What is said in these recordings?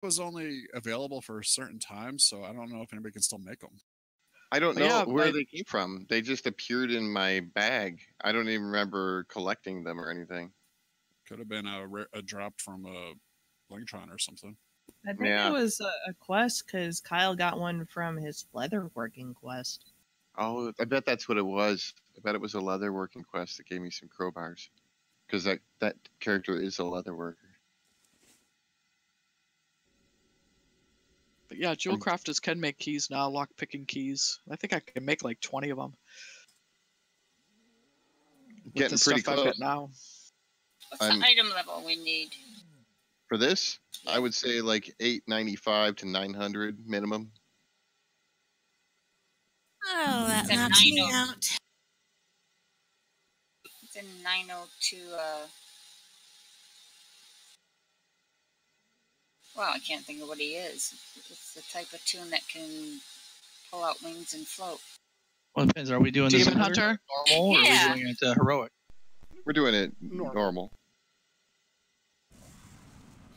was only available for certain times, so I don't know if anybody can still make them. I don't know where they came from. They just appeared in my bag. I don't even remember collecting them or anything. Could have been a drop from a Blingtron or something. I think it was a quest because Kyle got one from his leatherworking quest. Oh, I bet that's what it was. I bet it was a leatherworking quest that gave me some crowbars. Because that character is a leatherworker. But yeah, jewel crafters can make keys now, lock-picking keys. I think I can make like 20 of them. Getting pretty close now. What's the item level we need? For this, I would say like 895 to 900 minimum. Oh, that knocks me out. It's in 902. Well, I can't think of what he is. It's the type of tune that can pull out wings and float. Well, it depends. Are we doing Demon this Hunter? Normal, or are we doing it heroic? We're doing it normal.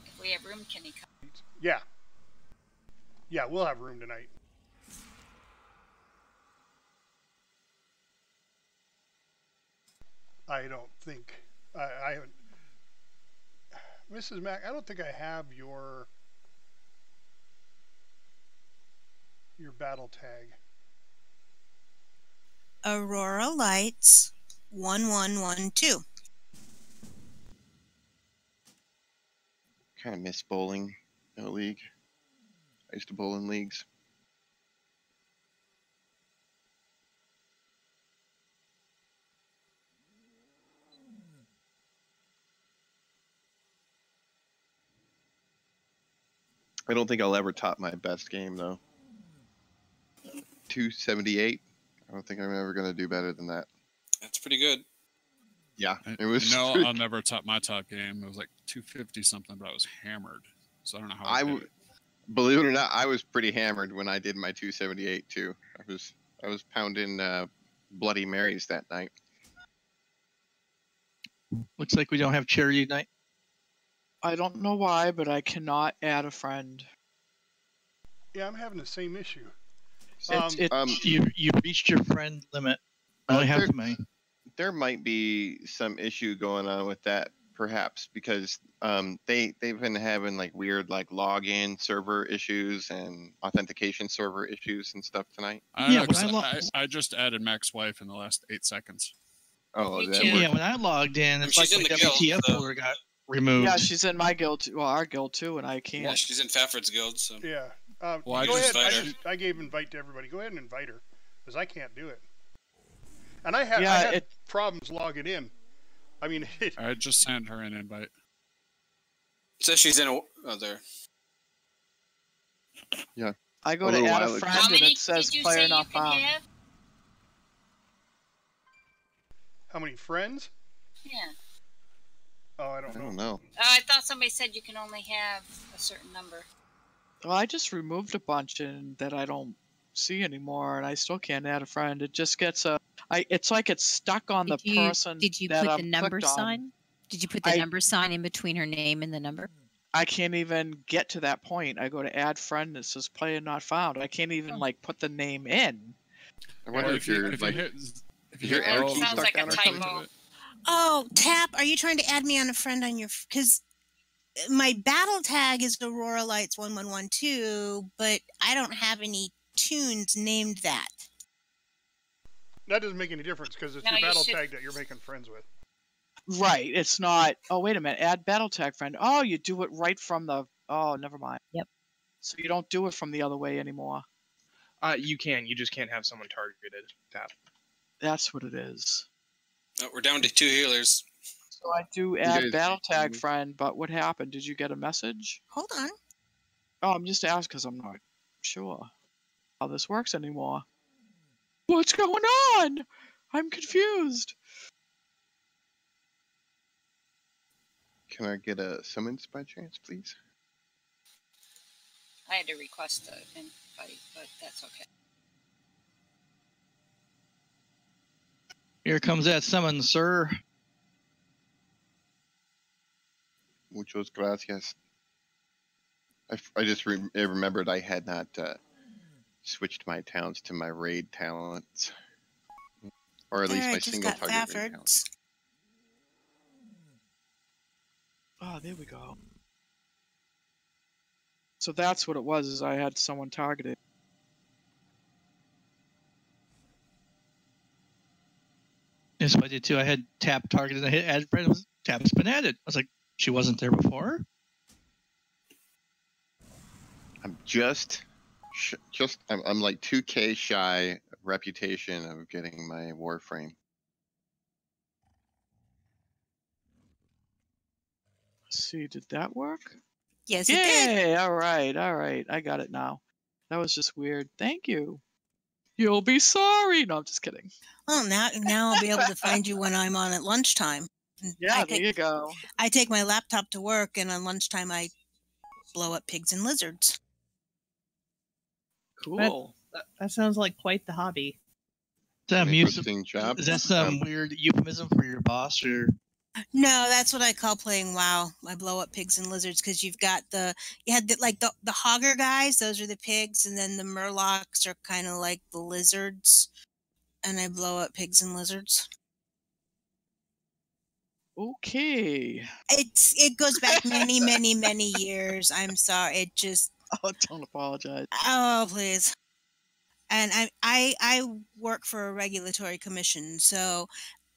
If we have room, can he come? Yeah. Yeah, we'll have room tonight. I don't think I haven't. Mrs. Mack, I don't think I have your battle tag. Aurora Lights 1112. Kind of miss bowling in a league. I used to bowl in leagues. I don't think I'll ever top my best game, though. 278. I don't think I'm ever going to do better than that. That's pretty good. Yeah, it was. No, I'll never top my top game. It was like 250 something, but I was hammered. So I don't know how. Believe it or not, I was pretty hammered when I did my 278 too. I was pounding Bloody Marys that night. Looks like we don't have charity night. I don't know why, but I cannot add a friend. Yeah, I'm having the same issue. You reached your friend limit. I only have too many. There might be some issue going on with that, perhaps, because they've been having like weird like login server issues and authentication server issues and stuff tonight. I just added Mac's wife in the last 8 seconds. Oh, yeah. When I logged in, it's like my WTF folder got removed. Yeah, she's in my guild, well, our guild too, and I can't. Yeah, she's in Fafford's guild, so. Yeah. Well, go ahead. I gave invite to everybody. Go ahead and invite her, because I can't do it. And I had problems logging in. I mean, I just sent her an invite. It says she's in there. Yeah. I go to add a friend and it says player not found. How many friends? Yeah. Oh, I don't know. I thought somebody said you can only have a certain number. Well, I just removed a bunch that I don't see anymore, and I still can't add a friend. It just gets it's like it's stuck on the person. Did you put the number sign? Did you put the number sign in between her name and the number? I can't even get to that point. I go to add friend. It says player not found. I can't even like put the name in. I wonder if your arrow key stuck down or something. Oh, Tap, are you trying to add me on a friend on your... Because my battle tag is Aurora Lights 1112, but I don't have any tunes named that. That doesn't make any difference because it's your battle tag that you're making friends with. Right. It's not... Oh, wait a minute. Add battle tag friend. Oh, you do it right from the... Oh, never mind. Yep. So you don't do it from the other way anymore. You can. You just can't have someone targeted. That's what it is. Oh, we're down to 2 healers. So I do add battle tag friend, but what happened? Did you get a message? Hold on. Oh, I'm just asking because I'm not sure how this works anymore. What's going on? I'm confused. Can I get a summons by chance, please? I had to request an invite, but that's okay. Here comes that summons, sir. Muchas gracias. I just remembered I had not switched my towns to my raid talents, or at least my single target raid talents. Oh, there we go. So that's what it was. Is I had someone targeted. Yes, I did too. I had Tap targeted. I hit add friend. Tap's been added. I was like, she wasn't there before. I'm I'm like 2K shy reputation of getting my Warframe. Let's see, did that work? Yes, it did. Yay! All right. I got it now. That was just weird. Thank you. You'll be sorry. No, I'm just kidding. Well, now I'll be able to find you when I'm on at lunchtime. Yeah, there you go. I take my laptop to work, and on lunchtime I blow up pigs and lizards. Cool. That sounds like quite the hobby. Interesting job. Is that some weird euphemism for your boss, or? No, that's what I call playing WoW. I blow up pigs and lizards because you had the hogger guys. Those are the pigs, and then the murlocs are kind of like the lizards. And I blow up pigs and lizards. Okay. It goes back many, many, many years. I'm sorry. It just. Oh, don't apologize. Oh, please. And I work for a regulatory commission, so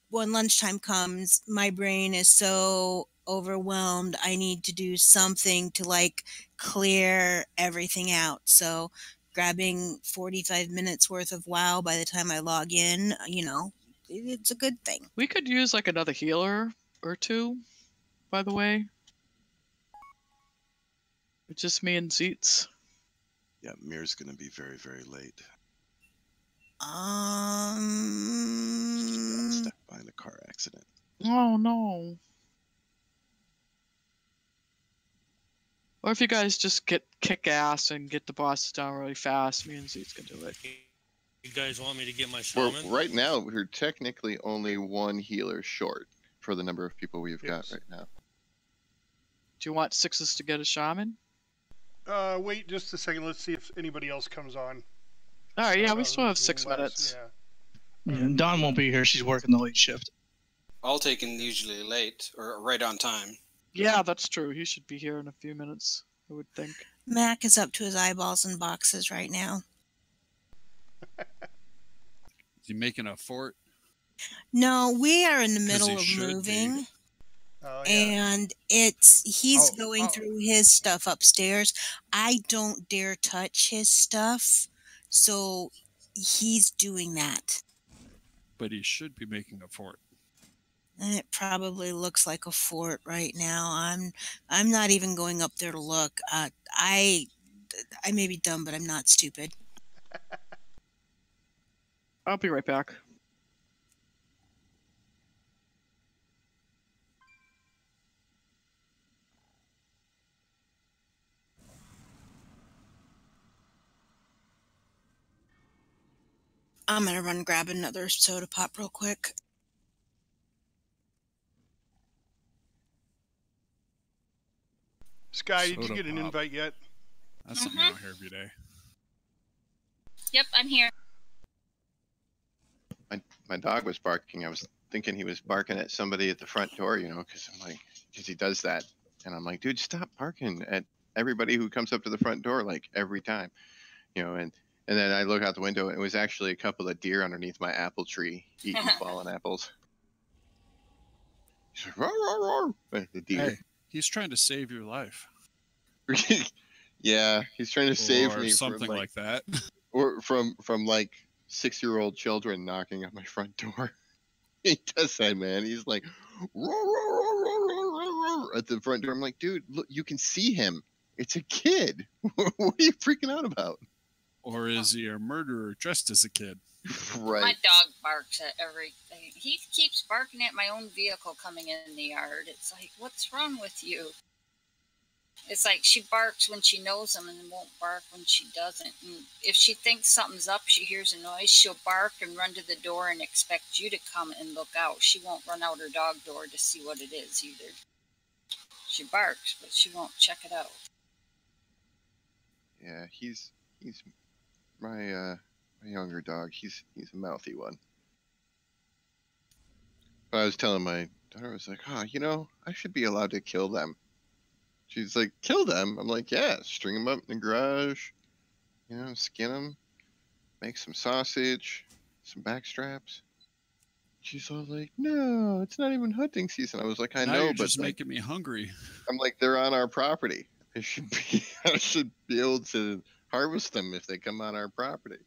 when lunchtime comes, my brain is so overwhelmed. I need to do something to like clear everything out. So grabbing 45 minutes worth of WoW by the time I log in, it's a good thing. We could use like another healer or two, by the way. It's just me and Zeets. Yeah, Mir's gonna be very, very late. Stuck behind a car accident. Oh no. Or if you guys just kick ass and get the bosses down really fast, me and Zeets can do it. You guys want me to get my shaman? Well, right now we're technically only one healer short for the number of people we've got right now. Do you want sixes to get a shaman? Wait just a second. Let's see if anybody else comes on. All right, yeah, we still have 6 minutes. Yeah, Dawn won't be here. She's working the late shift. I'll take him usually late or right on time. Yeah, that's true. He should be here in a few minutes, I would think. Mac is up to his eyeballs in boxes right now. Is he making a fort? No, we are in the middle of moving. And he's going through his stuff upstairs. I don't dare touch his stuff, so he's doing that. But he should be making a fort. And it probably looks like a fort right now. I'm not even going up there to look. I may be dumb, but I'm not stupid. I'll be right back. I'm going to run grab another soda pop real quick. Sky, did you get an invite yet? That's something I don't hear every day. Yep, I'm here. My dog was barking. I was thinking he was barking at somebody at the front door, because he does that. And I'm like, dude, stop barking at everybody who comes up to the front door, like every time, and then I look out the window, and it was actually a couple of deer underneath my apple tree eating fallen apples. He's like, roar, roar, roar. The deer. Hey, he's trying to save your life. Yeah, he's trying to save me something like that. Or from like 6-year-old children knocking on my front door. He does that, man. He's like, roar, roar, roar, roar, roar, roar, at the front door. I'm like, dude, look, you can see him. It's a kid. What are you freaking out about? Or is he a murderer dressed as a kid? Right. My dog barks at everything. He keeps barking at my own vehicle coming in the yard. It's like, what's wrong with you? It's like she barks when she knows him and won't bark when she doesn't. And if she thinks something's up, she hears a noise, she'll bark and run to the door and expect you to come and look out. She won't run out her dog door to see what it is either. She barks, but she won't check it out. Yeah, he's my younger dog. He's a mouthy one. But I was telling my daughter, I was like, I should be allowed to kill them. She's like, kill them? I'm like, yeah, string them up in the garage, skin them, make some sausage, some back straps. She's all like, no, it's not even hunting season. I was like, I now know, you're but just making me hungry. I'm like, they're on our property. I should be able to harvest them if they come on our property.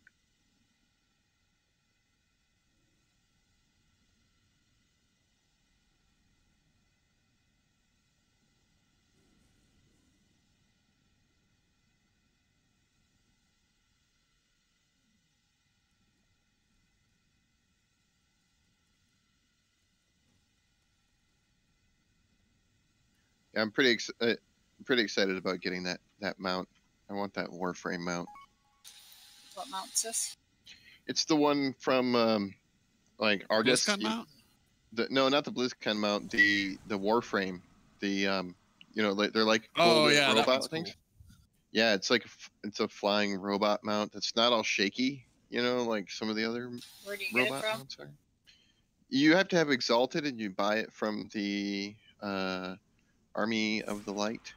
Yeah, I'm pretty excited about getting that mount. I want that Warframe mount. What mount's this? It's the one from like Argus. BlizzCon mount? No, not the BlizzCon mount. The Warframe. The they're like yeah, robot things. Cool. Yeah, it's like it's a flying robot mount that's not all shaky. Like some of the other Where do you get it from? mounts are. You have to have Exalted, and you buy it from the Army of the Light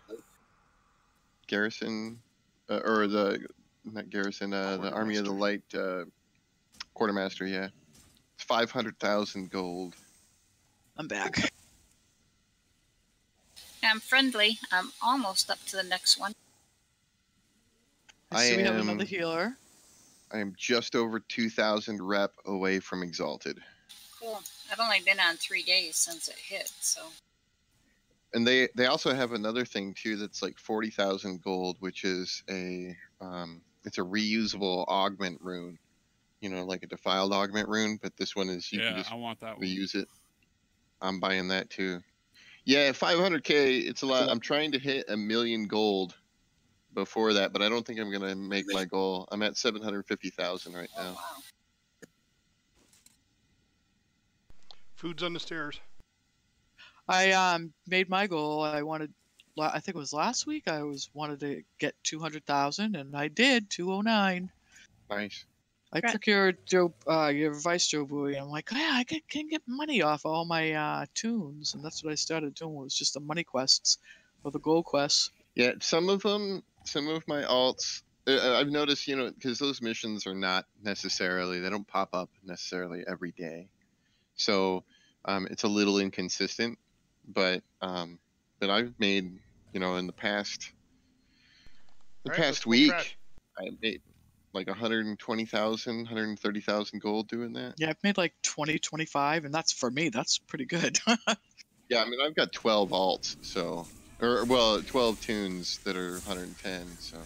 garrison, or not garrison, the Army of the Light quartermaster. Yeah, it's 500,000 gold. I'm back. I'm friendly. I'm almost up to the next one. So we have another healer. I am just over 2,000 rep away from Exalted. Cool. I've only been on 3 days since it hit, so. And they also have another thing too that's like 40,000 gold, which is it's a reusable augment rune, like a defiled augment rune. But this one is can just I want that reuse it. I'm buying that too. Yeah, 500k. It's a lot. I'm trying to hit 1 million gold before that, but I don't think I'm gonna make my goal. I'm at 750,000 right now. Wow. Food's on the stairs. I made my goal. I think it was last week. I wanted to get 200,000, and I did 209. Nice. I procured your Vice Joe Bowie. I'm like, yeah, I can get money off all my tunes, and that's what I started doing. Was just the money quests or the gold quests. Yeah, some of my alts, I've noticed, because those missions are not necessarily, they don't pop up necessarily every day, so it's a little inconsistent. But I've made, in the past week, I made like 120,000, 130,000 gold doing that. Yeah, I've made like 20, 25, and for me, that's pretty good. Yeah, I mean, I've got 12 alts, 12 tunes that are 110, so.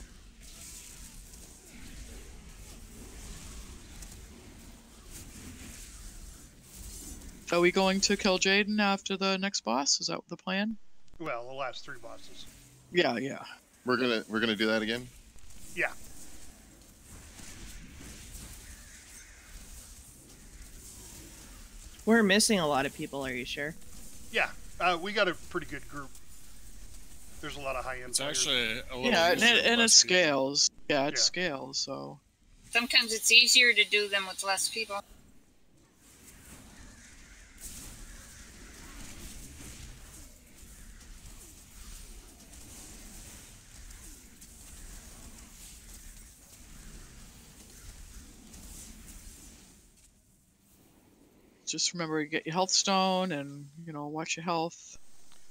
Are we going to kill Jaden after the next boss? Is that the plan? Well, the last 3 bosses. Yeah. We're gonna do that again? Yeah. We're missing a lot of people, are you sure? Yeah. We got a pretty good group. There's a lot of high-end It's players. actually a little and it scales. Yeah, it scales, so. Sometimes it's easier to do them with less people. Just remember, you get your health stone and, watch your health.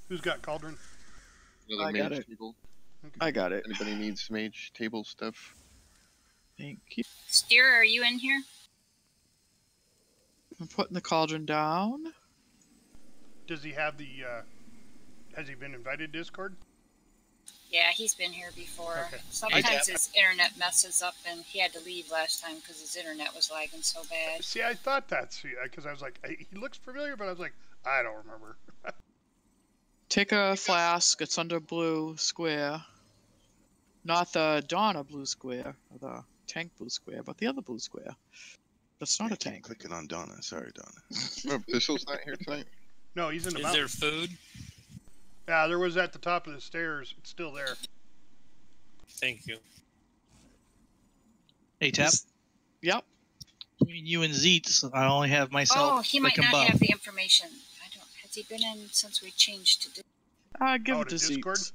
Who's got Cauldron? Another mage table. Okay. I got it. Anybody needs mage table stuff? Thank you. Steer, are you in here? I'm putting the cauldron down. Does he have has he been invited to Discord? Yeah, he's been here before. Okay. Sometimes his internet messes up, and he had to leave last time because his internet was lagging so bad. See, I thought that's because I was like, he looks familiar, but I was like, I don't remember. Take a flask. It's under blue square. Not the Donna blue square, or the tank blue square, but the other blue square. That's not a tank. Clicking on Donna. Sorry, Donna. Oh, Bishel's not here tonight? No, he's in the Is mountain. there food? Yeah, there was at the top of the stairs. It's still there. Thank you. Hey, Tap. Yep. Between you and Zeets, I only have myself. Oh, he might not have the information. I don't. Has he been in since we changed to? Give it to Discord. Zeets.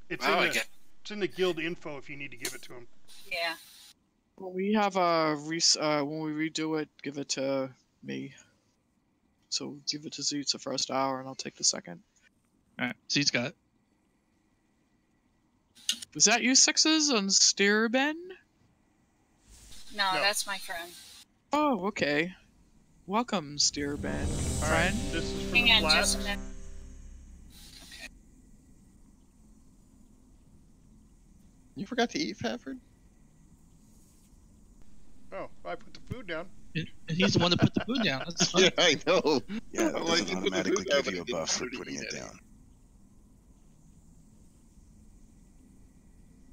It's in the guild info if you need to give it to him. Yeah. When we have a when we redo it, give it to me. So give it to Zeets the first hour, and I'll take the second. All right, Zeets got it. Was that you, Sixes, on Steerben? No, that's my friend. Oh, okay. Welcome, Steerben. All right, this is from Hang the on just a flask. minute. You forgot to eat, Fafford? Oh, I put the food down. And he's the one that put the food down. That's Yeah, I know. Yeah, it Why doesn't did you put the automatically food down, give but you a it didn't buff for put it putting in it it? down.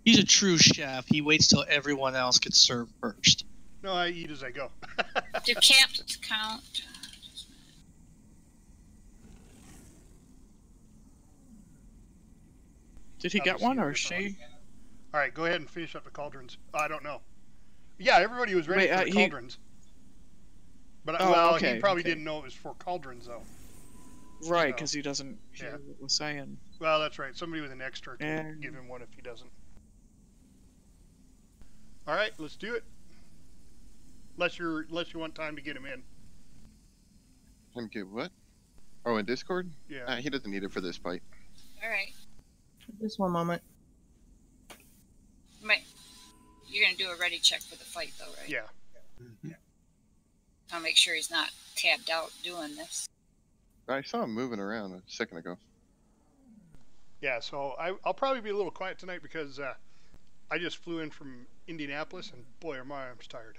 He's a true chef. He waits till everyone else gets served first. No, I eat as I go. Do camps count? Did he get one or she? All right, go ahead and finish up the cauldrons. I don't know. Yeah, everybody was ready for the cauldrons. But he probably didn't know it was for cauldrons, though. Right, because he doesn't hear what we're saying. Well, that's right. Somebody with an extra can give him one if he doesn't. All right, let's do it. Unless you want time to get him in. Him get what? Oh, in Discord? Yeah. He doesn't need it for this fight. All right. Just one moment. You're gonna do a ready check for the fight, though, right? Yeah. I'll make sure he's not tabbed out doing this. I saw him moving around a second ago. Yeah, so I'll probably be a little quiet tonight because I just flew in from Indianapolis, and boy, are my arms tired.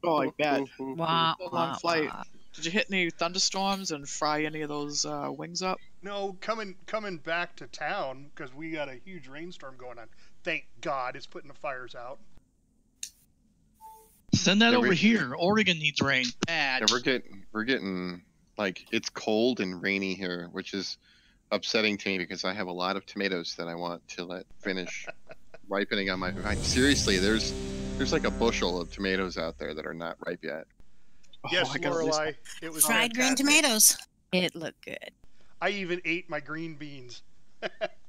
Oh, I bet. Wow. Long flight. Did you hit any thunderstorms and fry any of those wings up? No, coming back to town because we got a huge rainstorm going on. Thank God it's putting the fires out. Send that over here. Oregon needs rain bad. Yeah, we're getting like it's cold and rainy here, which is upsetting to me because I have a lot of tomatoes that I want to let finish ripening on my vine. Seriously, there's like a bushel of tomatoes out there that are not ripe yet. Yes, Lorelai, it was fried green fantastic. tomatoes. It looked good. I even ate my green beans.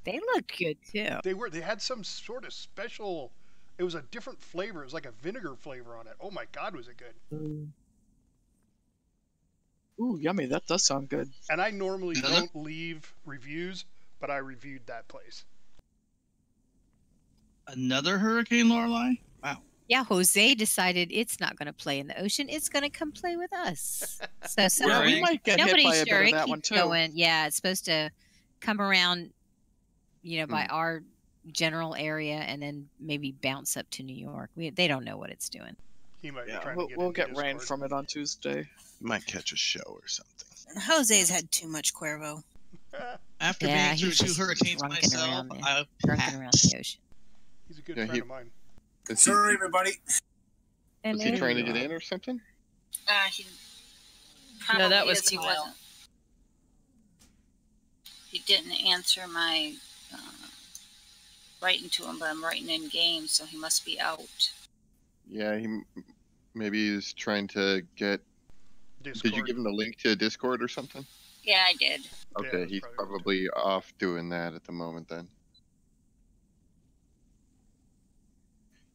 They looked good too. They had some sort of special. It was a different flavor. It was like a vinegar flavor on it. Oh my God, was it good? Ooh, yummy. That does sound good. And I normally don't leave reviews, but I reviewed that place. Another hurricane, Lorelai? Wow. Yeah, Jose decided it's not going to play in the ocean. It's going to come play with us. So we might get hit nobody's by a sure. bit of It that one keeps too. going. Yeah, it's supposed to come around, by our general area and then maybe bounce up to New York. They don't know what it's doing. He might be Yeah, trying to we'll into get rain Discord. from it on Tuesday. Might catch a show or something. Jose's had too much Cuervo. After Yeah, being through he's 2 just hurricanes drunken myself, around there. I Drunken around the ocean. He's a good Yeah, friend of mine. Sorry, everybody. Was he trying to get in or something? He probably No, that was is. He Kyle. wasn't. He didn't answer my writing to him, but I'm writing in game, so he must be out. Yeah, maybe he's trying to get. Discord. Did you give him the link to Discord or something? Yeah, I did. Okay, he's probably off doing that at the moment then.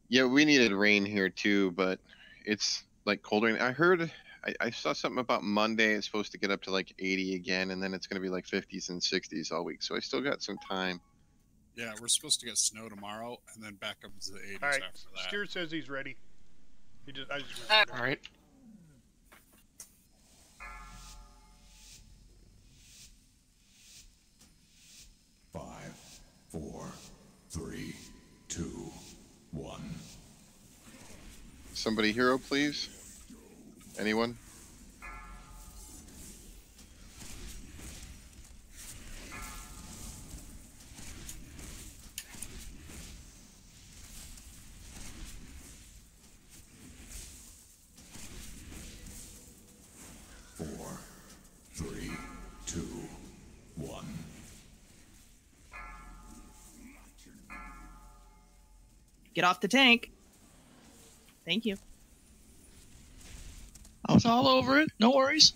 Yeah, we needed rain here too, but it's like colder. I heard, I saw something about Monday. It's supposed to get up to like 80 again, and then it's going to be like 50s and 60s all week. So I still got some time. Yeah, we're supposed to get snow tomorrow, and then back up to the 80s All right, after that. Stuart says he's ready. I just All right. Five, 4, 3, 2, 1. Somebody hero, please. Anyone? Four, 3, 2, 1. Get off the tank. Thank you. I was all over it. No worries.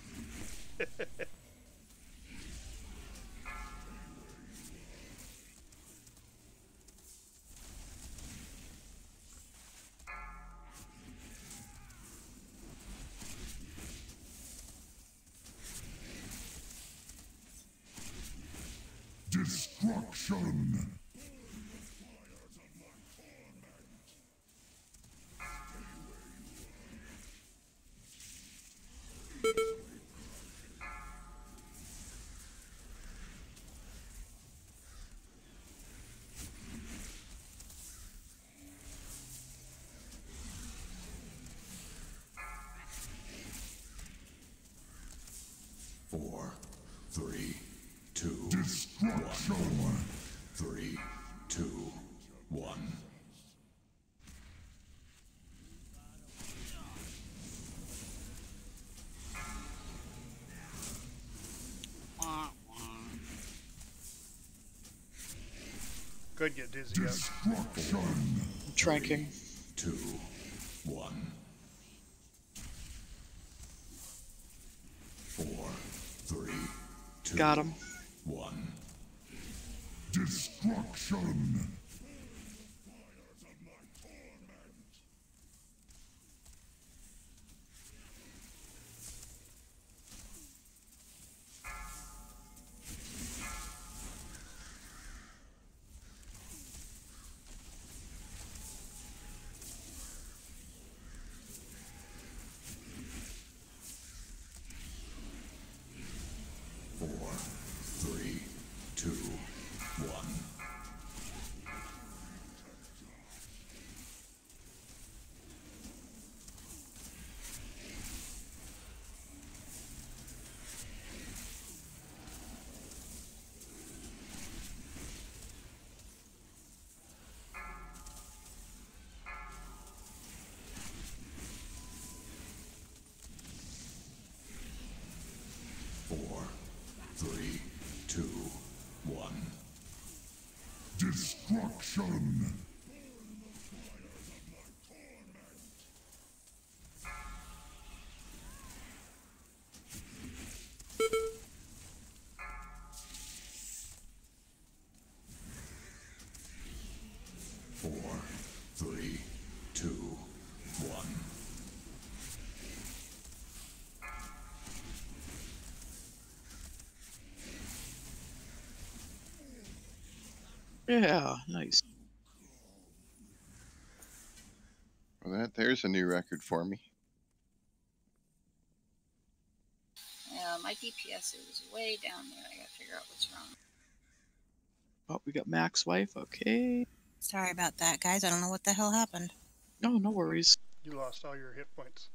Destruction. Four, three, two, destruction. 3, 2, 1. Could get dizzy up. I'm tranking. 2, 1. 4, 3, 2. Got him. 1. Destruction. Destruction. 4, 3, 2, 1. Yeah, nice. Well, there's a new record for me. Yeah, my DPS is way down there. I gotta figure out what's wrong. Oh, we got Mac's wife. Okay. Sorry about that, guys. I don't know what the hell happened. No, no worries. You lost all your hit points.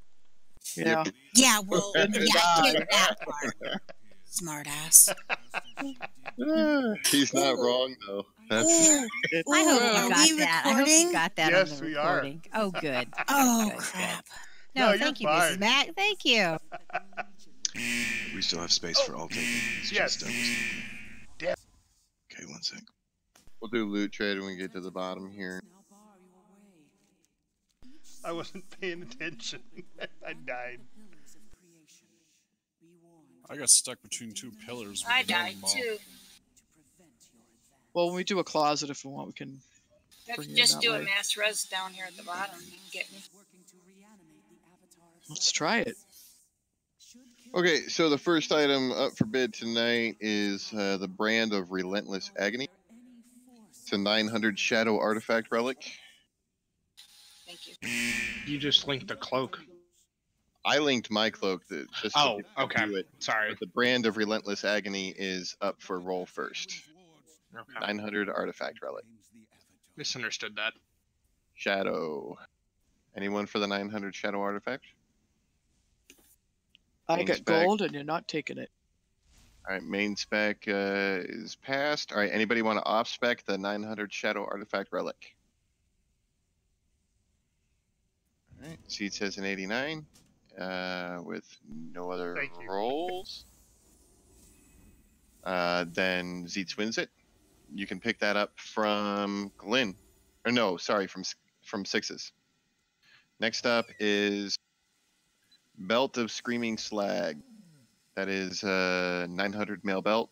Yeah. Yeah, well, yeah, I get that part. Smart ass. He's not wrong though. That's. I hope you got that. I hope you got that Yes, on the we recording. Oh, good. Oh, Good, crap. good. No, No, thank you, you're Mrs. fine. Mac. Thank you. We still have space for all taking. It's Yes. just, Damn. Okay, one sec. We'll do loot trade when we get to the bottom here. I wasn't paying attention. I died. I got stuck between two pillars. With I the bowling died ball. too. Well, when we do a closet, if we want, we can. Let's Bring it just that do way. a mass res down here at the bottom. You can get me. Let's try it. Okay, so the first item up for bid tonight is the brand of Relentless Agony. It's a 900 Shadow Artifact Relic. Thank you. You just linked the cloak. I linked my cloak just Oh, to okay. do it. Sorry. But the brand of Relentless Agony is up for roll first. Okay. 900 Artifact Relic. Misunderstood that. Shadow. Anyone for the 900 Shadow Artifact? I Main got spec. gold, and you're not taking it. All right, main spec is passed. All right, anybody want to off spec the 900 Shadow Artifact Relic? All right, Seed says an 89 with no other Thank you. rolls. Then Zeetz wins it. You can pick that up from Glenn. Or no, sorry, from from 6s. Next up is Belt of Screaming Slag. That is a 900 male belt.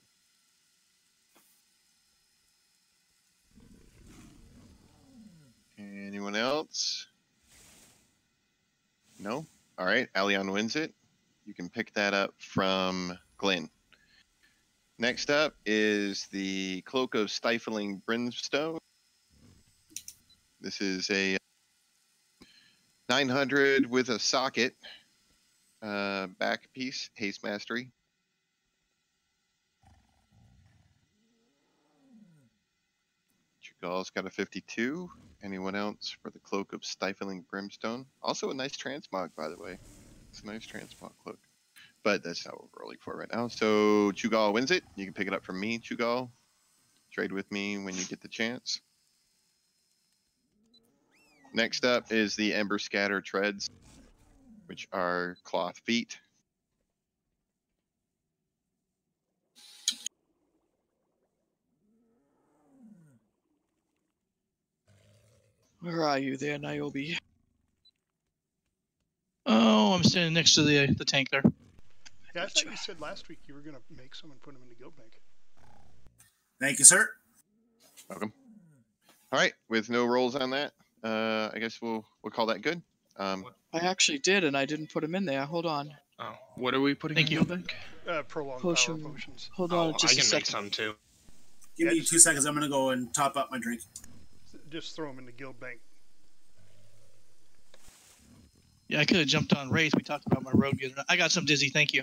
Anyone else? No? All right, Allion wins it. You can pick that up from Glenn. Next up is the Cloak of Stifling Brimstone. This is a 900 with a socket back piece, haste mastery. Chugal's got a 52. Anyone else for the Cloak of Stifling Brimstone? Also a nice transmog, by the way. It's a nice transmog cloak. But that's not what we're rolling for right now. So Chugal wins it. You can pick it up from me, Chugal. Trade with me when you get the chance. Next up is the Ember Scatter Treads, which are cloth feet. Where are you there, Niobe? Oh, I'm standing next to the tank there. Yeah, I thought you said last week you were going to make some and put them in the guild bank. Thank you, sir. Welcome. All right, with no rolls on that, I guess we'll call that good. I actually did, and I didn't put them in there. Hold on. Oh, what are we putting in the guild bank? Prolonged Potion. power potions. Hold on, just I can a make second. some too. Give me 2 seconds. I'm going to go and top up my drink. Just throw them in the guild bank. Yeah, I could have jumped on Race. We talked about my road gear. I got some dizzy. Thank you.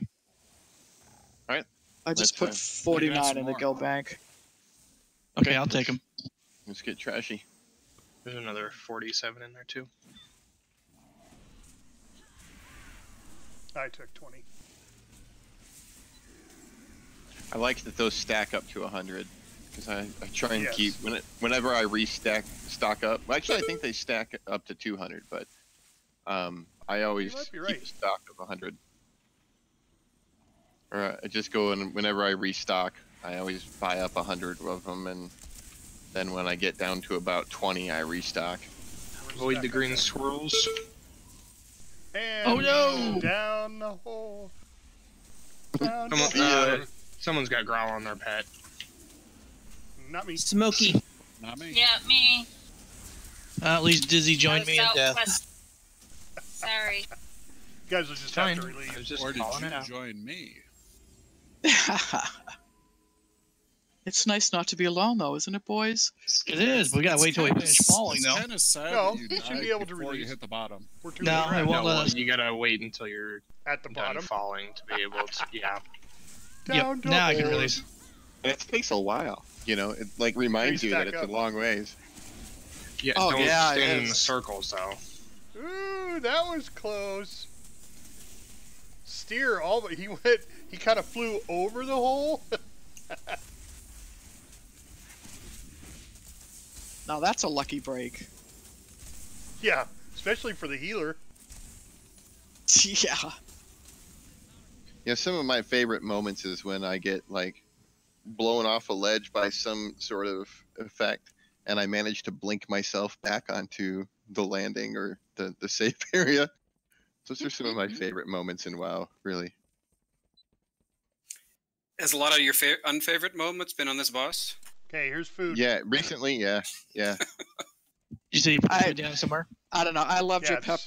All right. I just put 49 in the guild bank. Okay, I'll take them. Let's get trashy. There's another 47 in there too. I took 20. I like that those stack up to 100 because I try and keep whenever I stock up. Well, actually, I think they stack up to 200, but I always keep a stock of 100. Or I just go and whenever I restock, I always buy up 100 of them, and then when I get down to about 20, I restock. Avoid the green swirls. And oh no! Down the hole. Down Someone's got growl on their pet. Not me. Smokey. Not me. Yeah, me. At least Dizzy joined me in death. Sorry. You guys will just have to relieve. Or did you join me? It's nice not to be alone, though, isn't it, boys? It is. We gotta wait till we finish falling, though. It's kind of sad No, that you should be able to before you release. hit the bottom. We're too No, it won't let us. You gotta wait until you're at the bottom falling to be able to. Yeah. Yep. Now I can release. And it takes a while. You know, it like reminds you that it's a long ways. Yeah. Don't stand in the circles, though. Ooh, that was close. Steer all but he kind of flew over the hole. Now that's a lucky break. Yeah, especially for the healer. Yeah. Yeah, some of my favorite moments is when I get like blown off a ledge by some sort of effect, and I manage to blink myself back onto the landing or the safe area. Those are some of my favorite moments in WoW, really. Has a lot of your unfavorite moments been on this boss? Okay, here's food. Yeah, recently, yeah. You say you put it down somewhere? I don't know. I loved your pep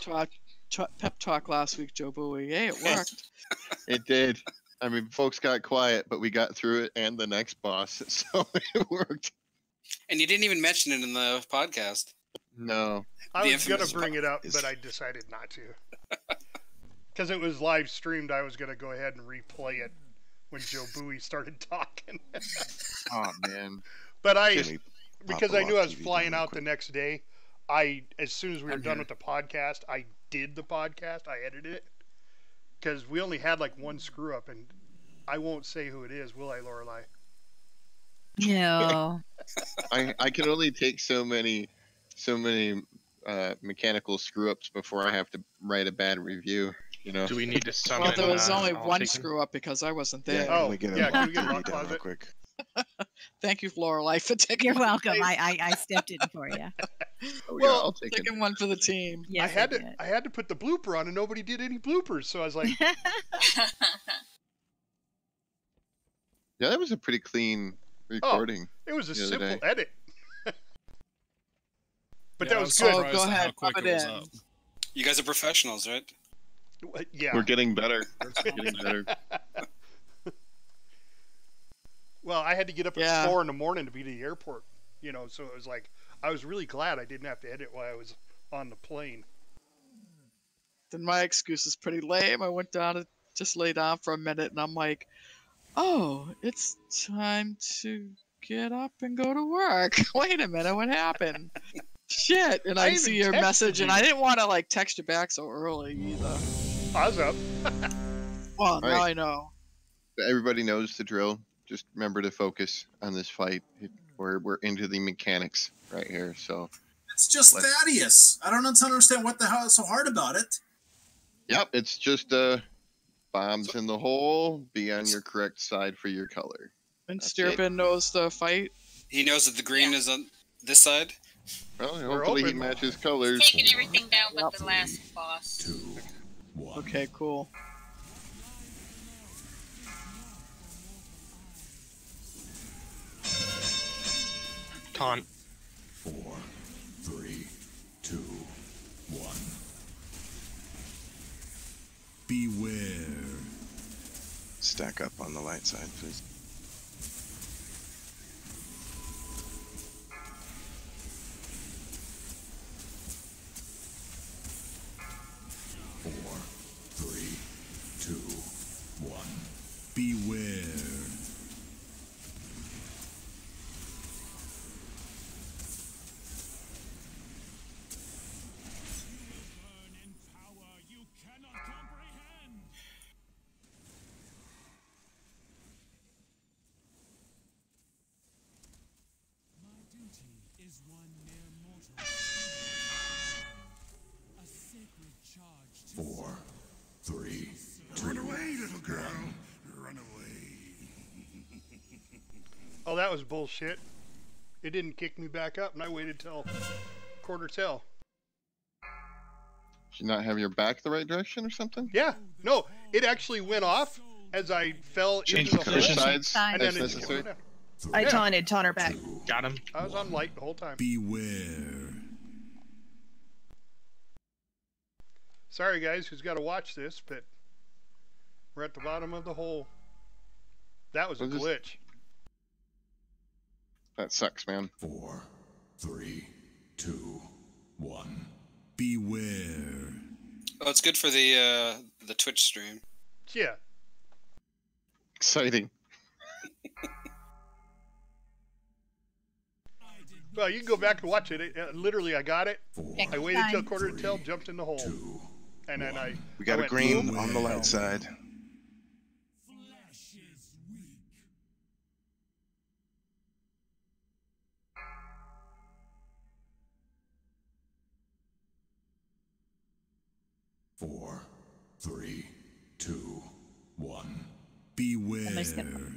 talk last week, Joe Bowie. Hey, it worked. It did. I mean, folks got quiet, but we got through it and the next boss, so it worked. And you didn't even mention it in the podcast. No. I was going to bring it up, but I decided not to. Because it was live streamed, I was going to go ahead and replay it when Joe Bowie started talking. Oh, man. But because I knew I was flying out the next day, as soon as we were done with the podcast, I did the podcast. I edited it. Because we only had like one screw up, and I won't say who it is, will I, Lorelai? No. I can only take so many mechanical screw ups before I have to write a bad review. You know. Do we need to summon? Well, there was only one screw up because I wasn't there. Yeah, can we get a lock closet? Quick. Thank you, Lorelai, for taking. You're my welcome. place. I stepped in for you. Well, I'll take Taking one for the team. Yes, I had to put the blooper on, and nobody did any bloopers, so I was like, Yeah, that was a pretty clean recording. it was a the other simple day. edit. But Yeah, that I was was good. surprised Go at ahead, how quick pop it it was in. up. You guys are professionals, right? Yeah. We're getting better. Getting better. Well, I had to get up at Yeah. 4 in the morning to be to the airport, so it was like, I was really glad I didn't have to edit while I was on the plane. Then my excuse is pretty lame. I went down to just lay down for a minute, and I'm like, oh, it's time to get up and go to work. Wait a minute, what happened? Shit. And I I see even your texted message, and you. I didn't want to like text you back so early either. I was up. Well, now right. I know. Everybody knows the drill. Just remember to focus on this fight. We're into the mechanics right here. So It's just Thaddeus. I don't understand what the hell is so hard about it. Yep, it's just bombs in the hole. Be on your correct side for your color. And That's Stirpin knows the fight. He knows that the green is on this side. Well, hopefully he open. matches colors. Taking everything down but the last boss. Okay, cool. Taunt. 4, 3, 2, 1. Beware. Stack up on the light side, please. Four, 3, 2, 1. Beware. Four, 3, 2, Run away, little girl. 1. Run away. Oh, that was bullshit. It didn't kick me back up, and I waited till quarter till. Should not have your back the right direction or something? Yeah. No, it actually went off as I fell Change into the the hole. position. And then as it necessary. down. I taunted Taunter back. Got him. I was on light the whole time. Beware. Sorry, guys, who's got to watch this, but we're at the bottom of the hole. That was a Well, just- glitch. That sucks, man. 4, 3, 2, 1. Beware. Oh, it's good for the Twitch stream. Yeah. Exciting. Well, you can go back and watch it. Literally, I got it. I waited till quarter to till, jumped in the hole. And then We got I a went green boom. on the light side. Four, 3, 2, 1. Somebody's gonna- Beware.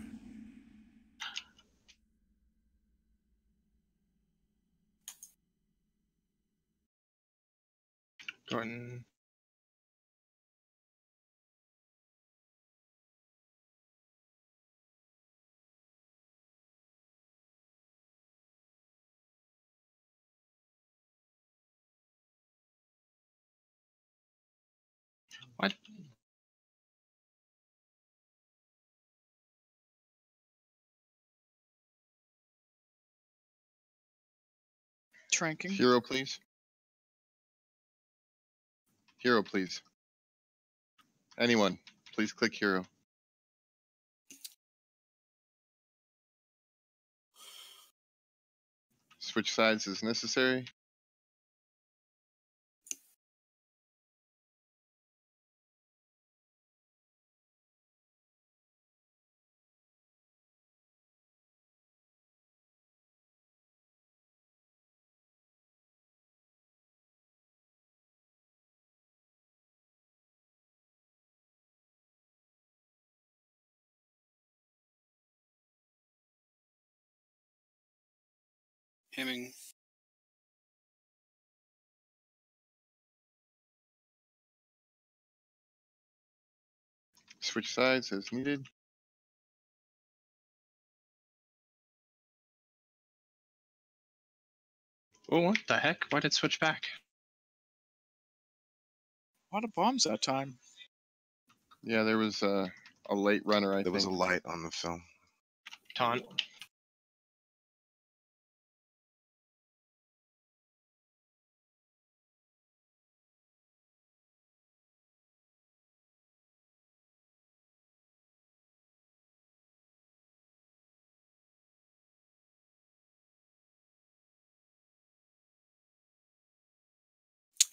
Jordan. What? Tranking. Hero, please. Hero, please. Anyone, please click hero. Switch sides as necessary. Hemming. Switch sides as needed. Oh, what the heck? Why did it switch back? A lot of bombs that time. Yeah, there was a late runner, I think. There was a light on the film. Taunt.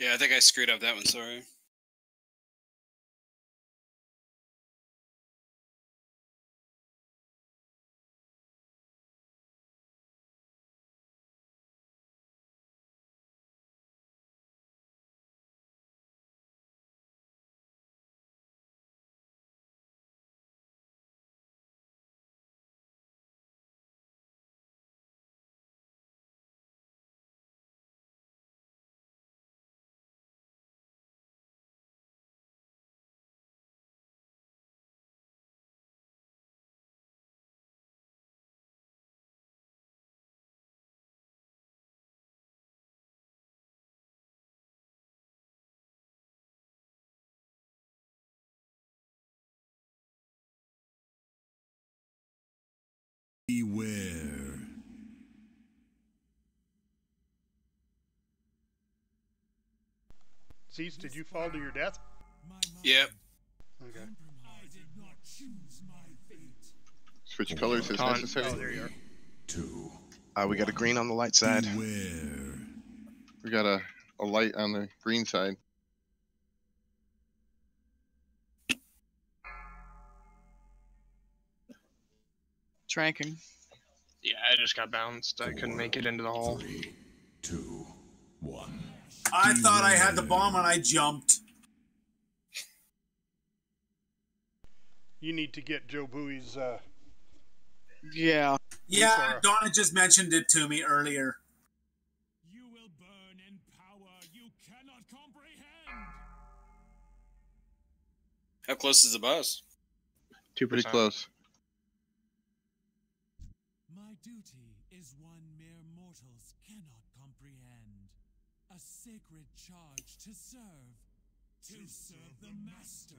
Yeah, I think I screwed up that one. Sorry. Beware. Zeus, did you fall to your death? Yep. Okay. Switch colors as Taunt. necessary. Oh, there you are. 2. We got a green on the light side. Beware. We got a light on the green side. Tranking. Yeah, I just got bounced. I couldn't make it into the hole. 3, 2, 1. I thought I had the bomb and I jumped. You need to get Joe Bowie's. Yeah. Yeah, Donna just mentioned it to me earlier. You will burn in power you cannot comprehend. How close is the boss? 2%. Pretty close. My duty is one mere mortals cannot comprehend. A sacred charge to serve. To serve the master.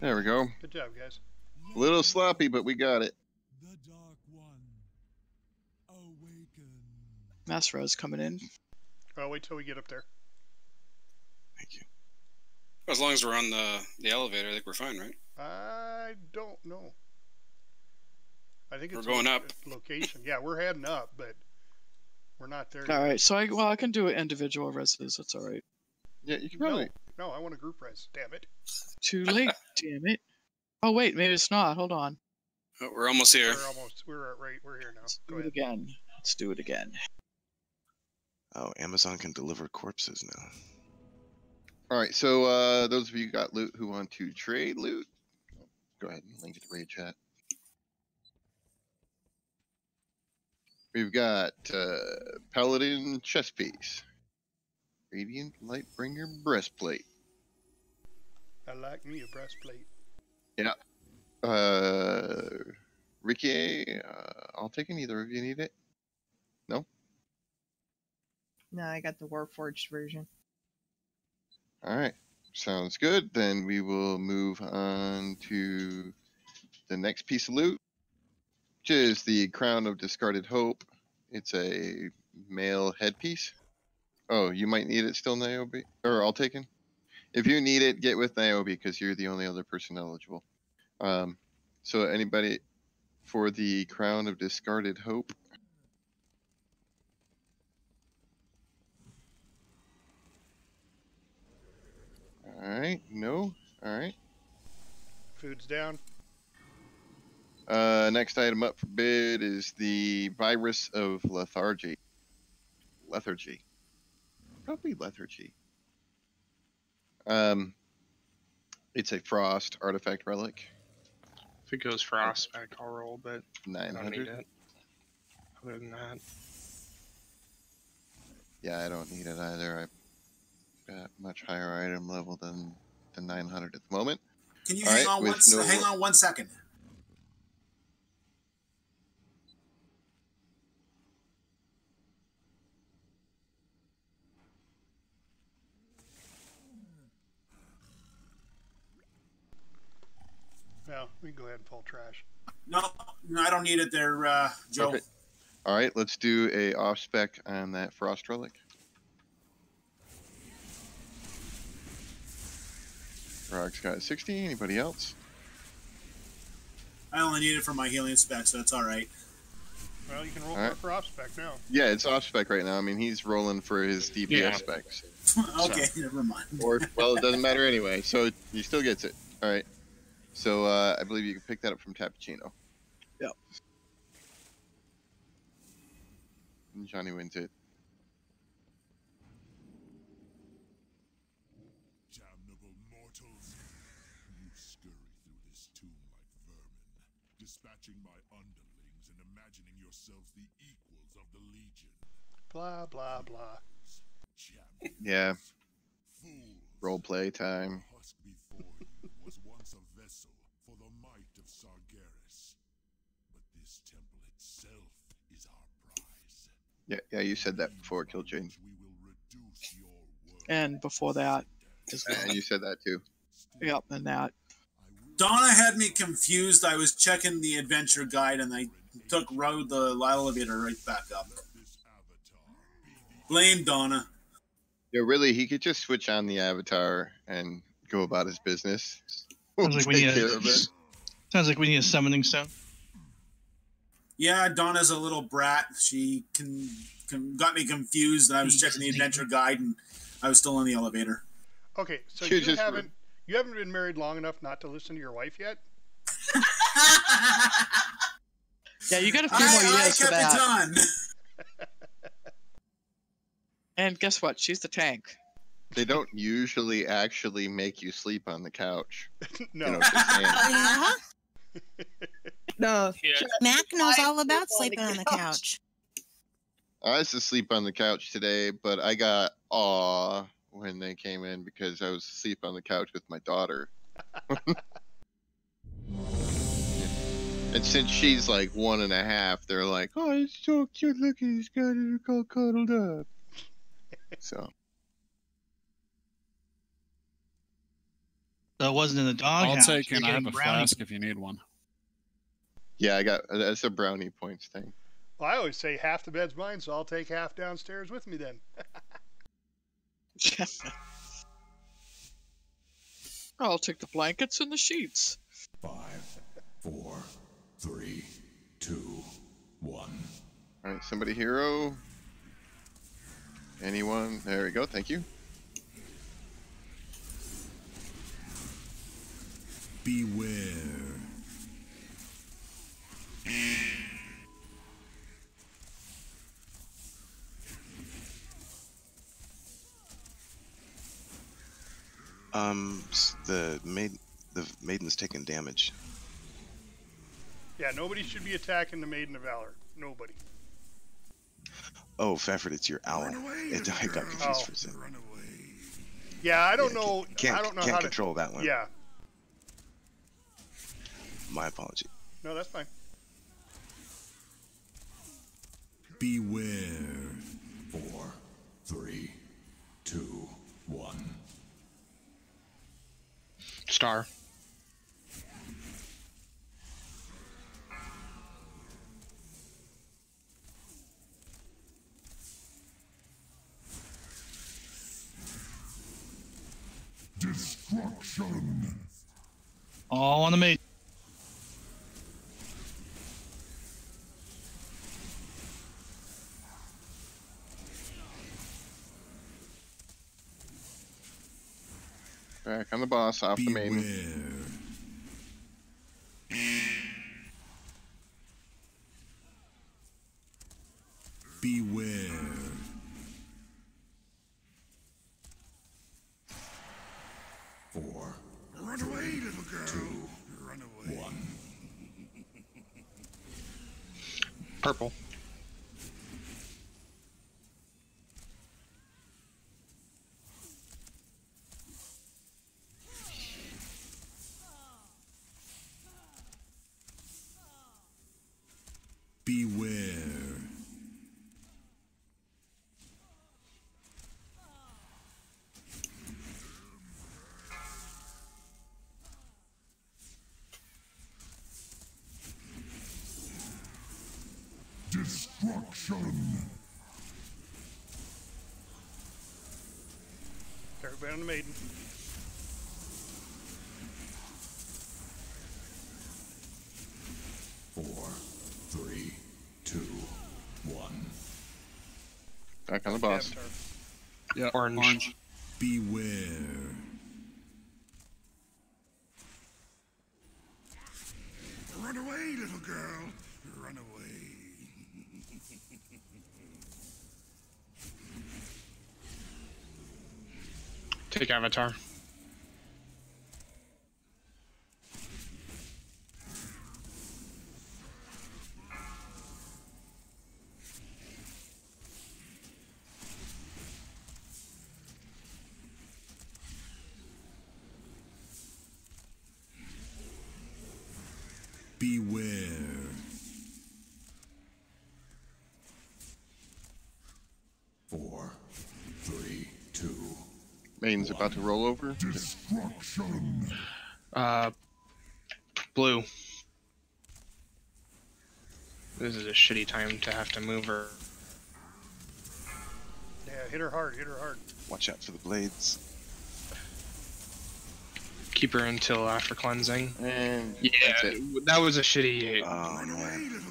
There we go. Good job, guys. A little sloppy, but we got it. The Dark One. Awaken. Mass Res coming in. I'll wait till we get up there. Thank you. As long as we're on the elevator, I think we're fine, right? I don't know. I think it's We're going up. Location. Yeah, we're heading up, but we're not there. All right, so I can do individual reses. That's all right. Yeah, you can probably. No, I want a group res. Damn it. Too late. Damn it. Oh wait, maybe it's not. Hold on. Oh, we're almost here. We're here now. Let's do it again. Let's do it again. Oh, Amazon can deliver corpses now. All right, so those of you who got loot who want to trade loot, go ahead and link it to raid chat. We've got Paladin chest piece, Radiant Lightbringer breastplate. I like me a breastplate. Yeah. Ricky, I'll take it. Either of you need it? No? No, I got the Warforged version. All right. Sounds good. Then we will move on to the next piece of loot, which is the Crown of Discarded Hope. It's a male headpiece. Oh, you might need it still, Niobe? Or I'll take it. If you need it, get with Niobe because you're the only other person eligible. So anybody for the Crown of Discarded Hope? All right. No. All right. Food's down. Next item up for bid is the Virus of Lethargy. Probably Lethargy. It's a Frost artifact relic. If it goes Frost back, I'll roll, but 900. I don't need it. Other than that. Yeah, I don't need it either. I've got much higher item level than 900 at the moment. Can you hang on hang on 1 second? Well, we can go ahead and pull trash. No, I don't need it there, Joe. Okay. All right, let's do a off spec on that Frost relic. Rock's got 60. Anybody else? I only need it for my healing spec, so that's all right. Well, you can roll for off spec now. Yeah, it's off spec right now. I mean, he's rolling for his DPS specs. Okay, never mind. Or, well, it doesn't matter anyway, so he still gets it. All right. So I believe you can pick that up from Tappuccino. Yep. And Johnny wins it. Damnable mortals, you scurry through this tomb like vermin, dispatching my underlings and imagining yourselves the equals of the Legion. Blah, blah, blah. Yeah. Role play time. Husk before you was once a vessel for the might of Sargeras, but this temple itself is our prize. Yeah, you said that before, Killjane. And before that as well. And you said that too. Yep, and that. Donna had me confused. I was checking the adventure guide and I rode the elevator right back up. Blame Donna. Yeah, really, he could just switch on the avatar and go about his business. Sounds like we need sounds like we need a summoning stone. Yeah, Donna's a little brat. She got me confused, and I was checking the adventure guide, and I was still in the elevator. Okay, so you haven't been married long enough not to listen to your wife yet? Yeah, you got a few more years for that. And guess what? She's the tank. They don't usually actually make you sleep on the couch. No. You know, just saying. No. Mac knows all about sleeping on the couch. I was asleep on the couch today, but I got awe when they came in because I was asleep on the couch with my daughter. And since she's like 1.5, they're like, "Oh, it's so cute! Look, he's got it all cuddled up." So. That wasn't in the dog house. I'll take it. I have a brownie. flask if you need one. Yeah, that's a brownie points thing. Well, I always say half the bed's mine, so I'll take half downstairs with me then. I'll take the blankets and the sheets. 5, 4, 3, 2, 1. All right, somebody hero. Anyone? There we go. Thank you. Beware. The maiden's taking damage. Yeah, nobody should be attacking the Maiden of Valor. Nobody. Oh, Fafford, it's your owl. I got confused for a second. Yeah, I don't know. Can't I don't know can't how control that one. Yeah. My apology. No, that's fine. Beware. 4, 3, 2, 1. Star. Destruction. All on the maid. Back on the boss, off the maiden. Beware. Four. Run away, little girl. Two. Run away. One. Purple. Beware. Destruction. Everybody on the maiden. Four, three, two, one. Back on the boss. Yeah, orange. Beware. Run away, little girl. Run away. Take Avatar. Beware. Four, three, two. Maiden's about to roll over. Destruction. Blue. This is a shitty time to have to move her. Yeah, hit her hard, hit her hard. Watch out for the blades. Keep her until after cleansing. And yeah, that was a shitty hit. Oh man.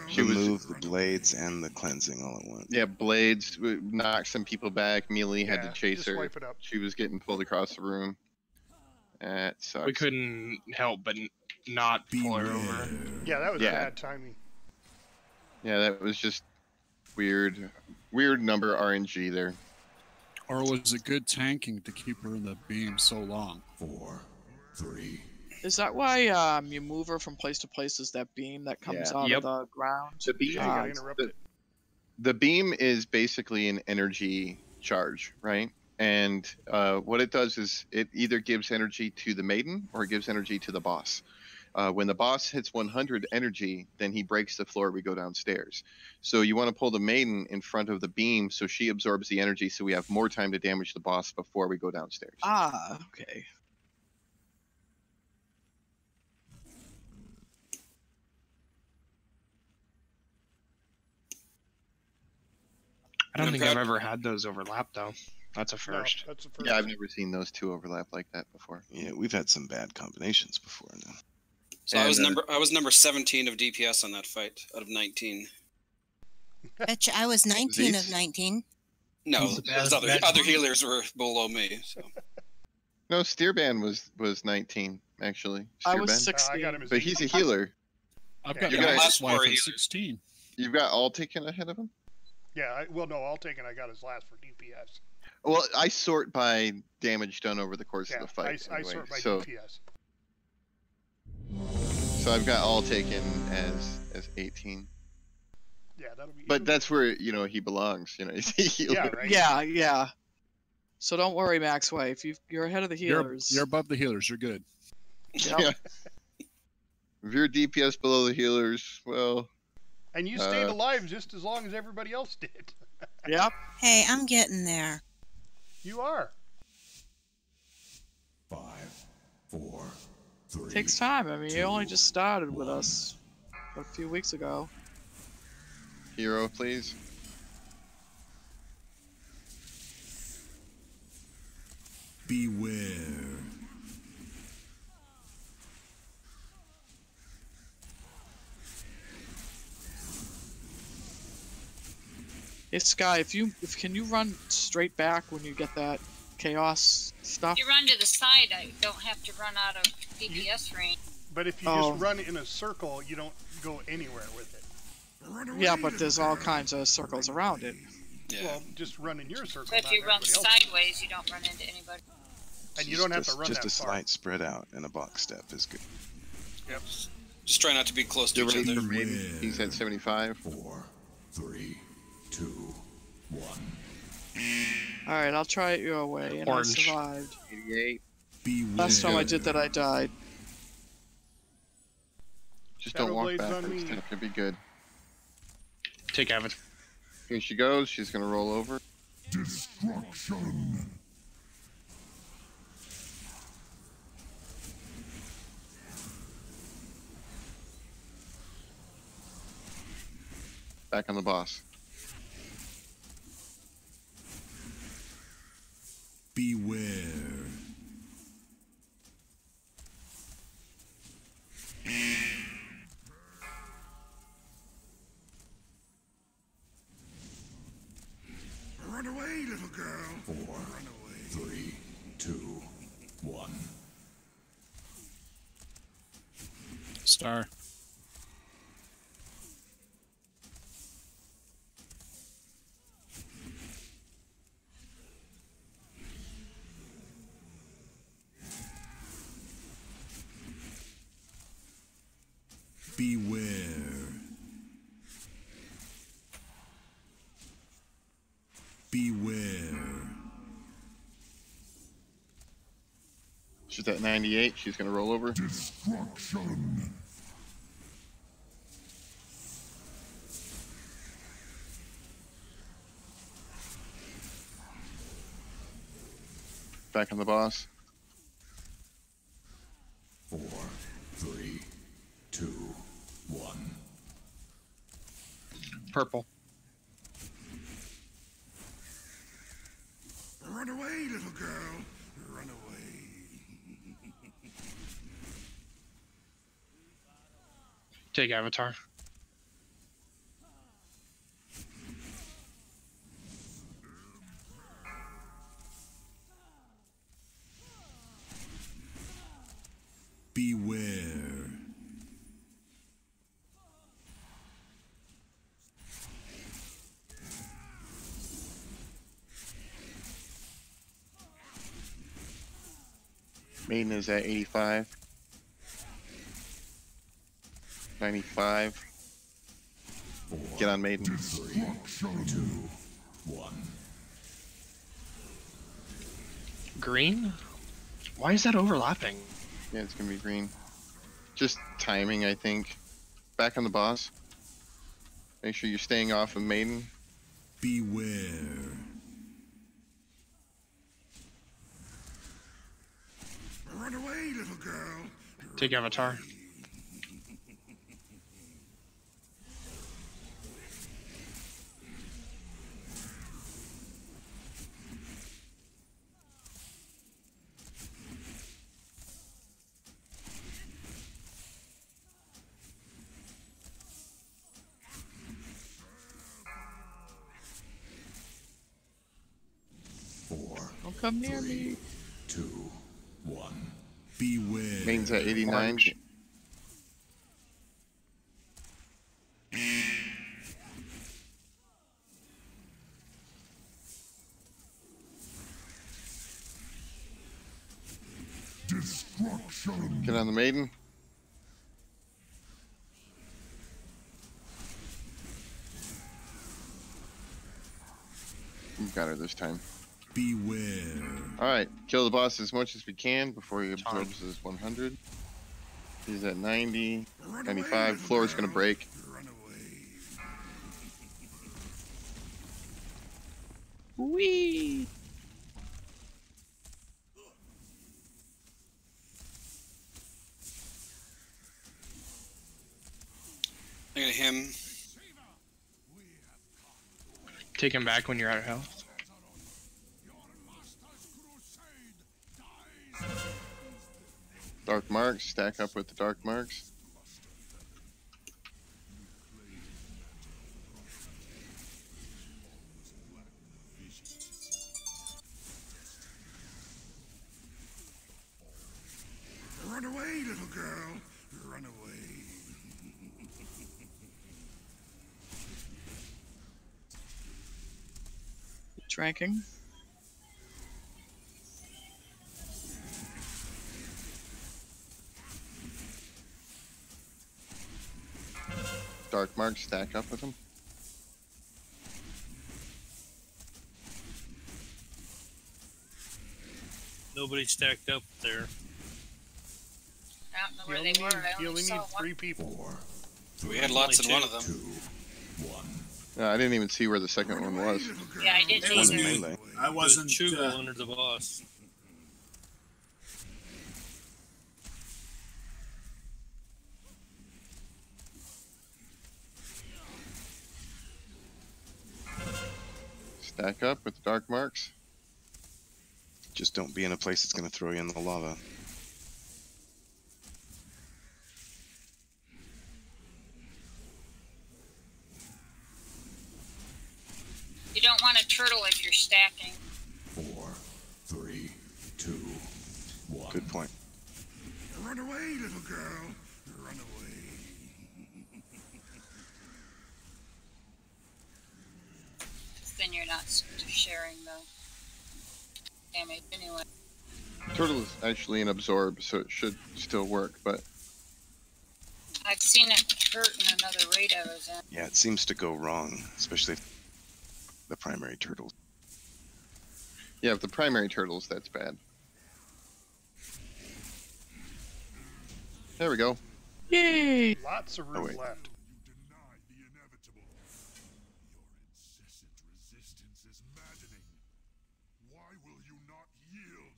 She was moved the blades and the cleansing all at once. Yeah, blades knocked some people back. Melee had to chase just her. wipe it up. She was getting pulled across the room. That sucks. We couldn't help but not pull her over. Yeah, that was bad timing. Yeah, that was just weird. Weird number RNG there. Or was it good tanking to keep her in the beam so long? Four, three. Is that why you move her from place to place? Is that beam that comes out of the ground? The beam, the beam is basically an energy charge, right? And what it does is it either gives energy to the maiden or it gives energy to the boss. When the boss hits 100 energy, then he breaks the floor. We go downstairs. So you want to pull the maiden in front of the beam so she absorbs the energy so we have more time to damage the boss before we go downstairs. Ah, okay. I don't think I've ever had those overlap though. That's a first. No, that's a first. Yeah, I've never seen those two overlap like that before. Yeah, we've had some bad combinations before now. So I was number 17 of DPS on that fight out of 19. Betcha I was 19 of 19. No, other healers were below me. So. No, Steerband was 19 actually. I was Steerband. 16. I got him as But he's a healer. I've got You my guys- last wife at 16. You've got all taken ahead of him? Yeah, well, no, I'll take it. I got his last for DPS. Well, I sort by damage done over the course Yeah, of the fight. I anyway. sort by so, DPS. So I've got all taken as 18. Yeah, that'll be. But that's where he belongs. He's a healer. Yeah, right. Yeah. So don't worry, Maxway. If you're ahead of the healers. You're above the healers. You're good. Yep. Yeah. If you're DPS below the healers, well. And you stayed alive just as long as everybody else did. Yep. Hey, I'm getting there. You are. 5, 4, 3. Takes time. I mean, you only just started with us a few weeks ago. Hero, please. Beware. Hey Sky, can you run straight back when you get that chaos stuff? If you run to the side, I don't have to run out of DPS range. But if you just run in a circle, you don't go anywhere with it. Yeah, but there's all kinds of circles around it. Yeah. Well, just run in your circle. So if not you in run everybody else's. sideways, you don't run into anybody. And you don't have to run just that a far. slight spread out and a box step is good. Yep. Just try not to be close to You're each ready other. for Maiden? He's at 75. 4, 3, 2, 1. Alright, I'll try it your way, and Orange. I survived. 88. Last time I did that, I died. Just Shadow don't walk Blades on backwards. me. That could be good. Take Avatar. Here she goes. She's going to roll over. Destruction. Back on the boss. Beware. Run away, little girl. 4, 3, 2, 1. Star. Beware. Beware. She's at 98. She's going to roll over. Destruction. Back on the boss. 4, 3, 2, 1. Purple. Run away, little girl. Run away. Take Avatar. Beware. Maiden is at 85. 95. Get on Maiden. 3, 2, 1. Green? Why is that overlapping? Yeah, it's going to be green. Just timing, I think. Back on the boss. Make sure you're staying off of Maiden. Beware. Run away, little girl. Take Avatar. Don't come near me. 2, 1. Beware. Maiden's at 89. Orange. Destruction. Get on the Maiden. You got her this time. Beware. Alright, kill the boss as much as we can before he absorbs his 100. He's at 90, 95. Floor is going to break. Whee! I'm gonna him. Take him back when you're out of health. Dark marks, stack up with the dark marks. Run away, little girl. Run away. Drinking. Dark Mark, stack up with him. Nobody stacked up there. I don't know where they were. I You only only saw need one. 3 people. We had lots in one of them. No, I didn't even see where the second one was. Yeah, I didn't It was either. me. I wasn't. Chugo under the boss. Stack up with the Dark Marks. Just don't be in a place that's going to throw you in the lava. You don't want a turtle if you're stacking. 4, 3, 2, 1. Good point. Run away, little girl. Run away. Then you're not sharing the damage anyway. Turtle is actually an absorb, so it should still work, but I've seen it hurt in another raid I was in. Yeah, it seems to go wrong, especially if the primary turtle. yeah, if the primary turtles, that's bad. There we go. Yay! Lots of room wait. left. Resistance is maddening. Why will you not yield?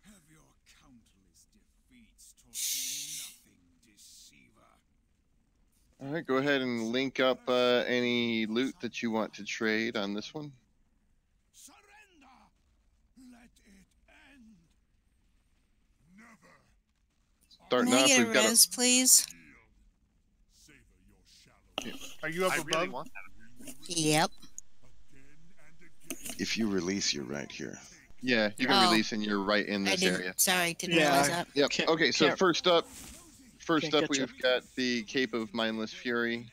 Have your countless defeats taught you nothing, deceiver? All right, go ahead and link up any loot that you want to trade on this one. Surrender! Let it end! Never! Starting Can I off, get a we've got res, please? Are you up I above? really want Yep. If you release, you're right here. Yeah, you can Oh. release and you're right in I this didn't. area. Sorry, didn't Yeah. realize that. Yep. Can't- Okay, so can't- first up Can't get you. we've got the Cape of Mindless Fury.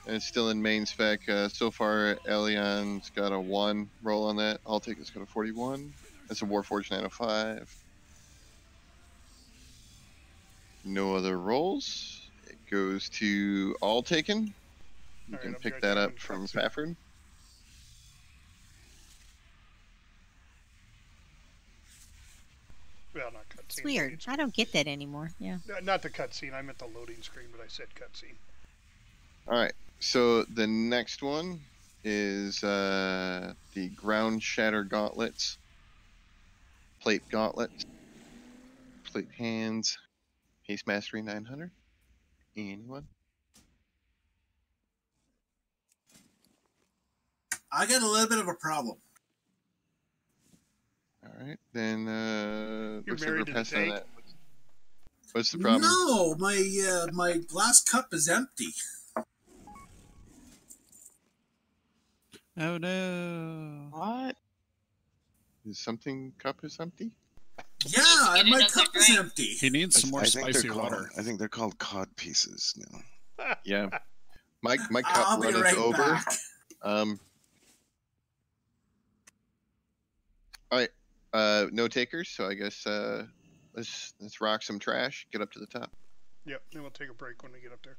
And it's still in main spec. So far, Elion's got a 1 roll on that. I'll take it's got a 41. That's a Warforged 905. No other rolls. It goes to All Taken. You Alright, can I'll be pick right that back up in from cutscene. Faffard. Well, not cutscene. It's weird. I don't get that anymore. Yeah. Not the cutscene. I meant the loading screen, but I said cutscene. All right. So the next one is the Ground Shatter Gauntlets, Plate Gauntlets, Plate Hands, Haste Mastery 900. Anyone? I got a little bit of a problem. All right, then You're looks like married we're to the passing on tank? that. What's the problem? No, my glass cup is empty. Oh no! What? Is something cup is empty? Yeah, my cup is empty. He needs some more I think spicy they're water. called, I think they're called cod pieces now. Yeah. My cup I'll be runneth right over. back. All right. No takers, so I guess let's rock some trash. Get up to the top. Yep, then we'll take a break when we get up there.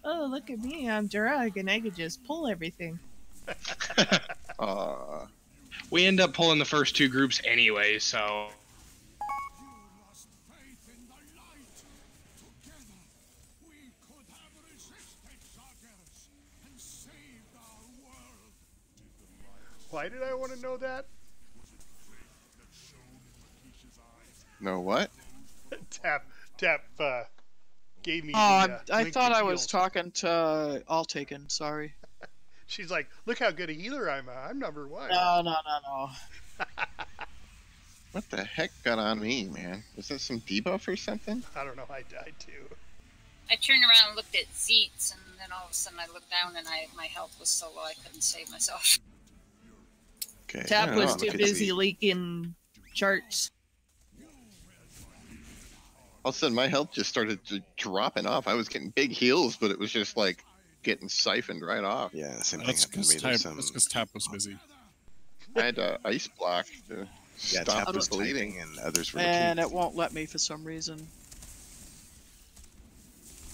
Oh, look at me. I'm Durag and I could just pull everything. We end up pulling the first 2 groups anyway, so. Why did I want to know that? No what? Tap gave me. Oh, the, I link thought to I was heals. talking to All Taken. Sorry. She's like, look how good a healer I'm. I'm number 1. No. What the heck got on me, man? Was that some debuff or something? I don't know. I died too. I turned around and looked at Zeets, and then all of a sudden I looked down and my health was so low I couldn't save myself. Okay. Tap was Look too at busy you. leaking charts. All of a sudden, my health just started dropping off. I was getting big heals, but it was just like getting siphoned right off. Yeah, same thing That's happened to me. because There's some. Tap was busy. I had a ice block to Yeah, stop Tap the was bleeding. typing and others were And looking. it won't let me for some reason.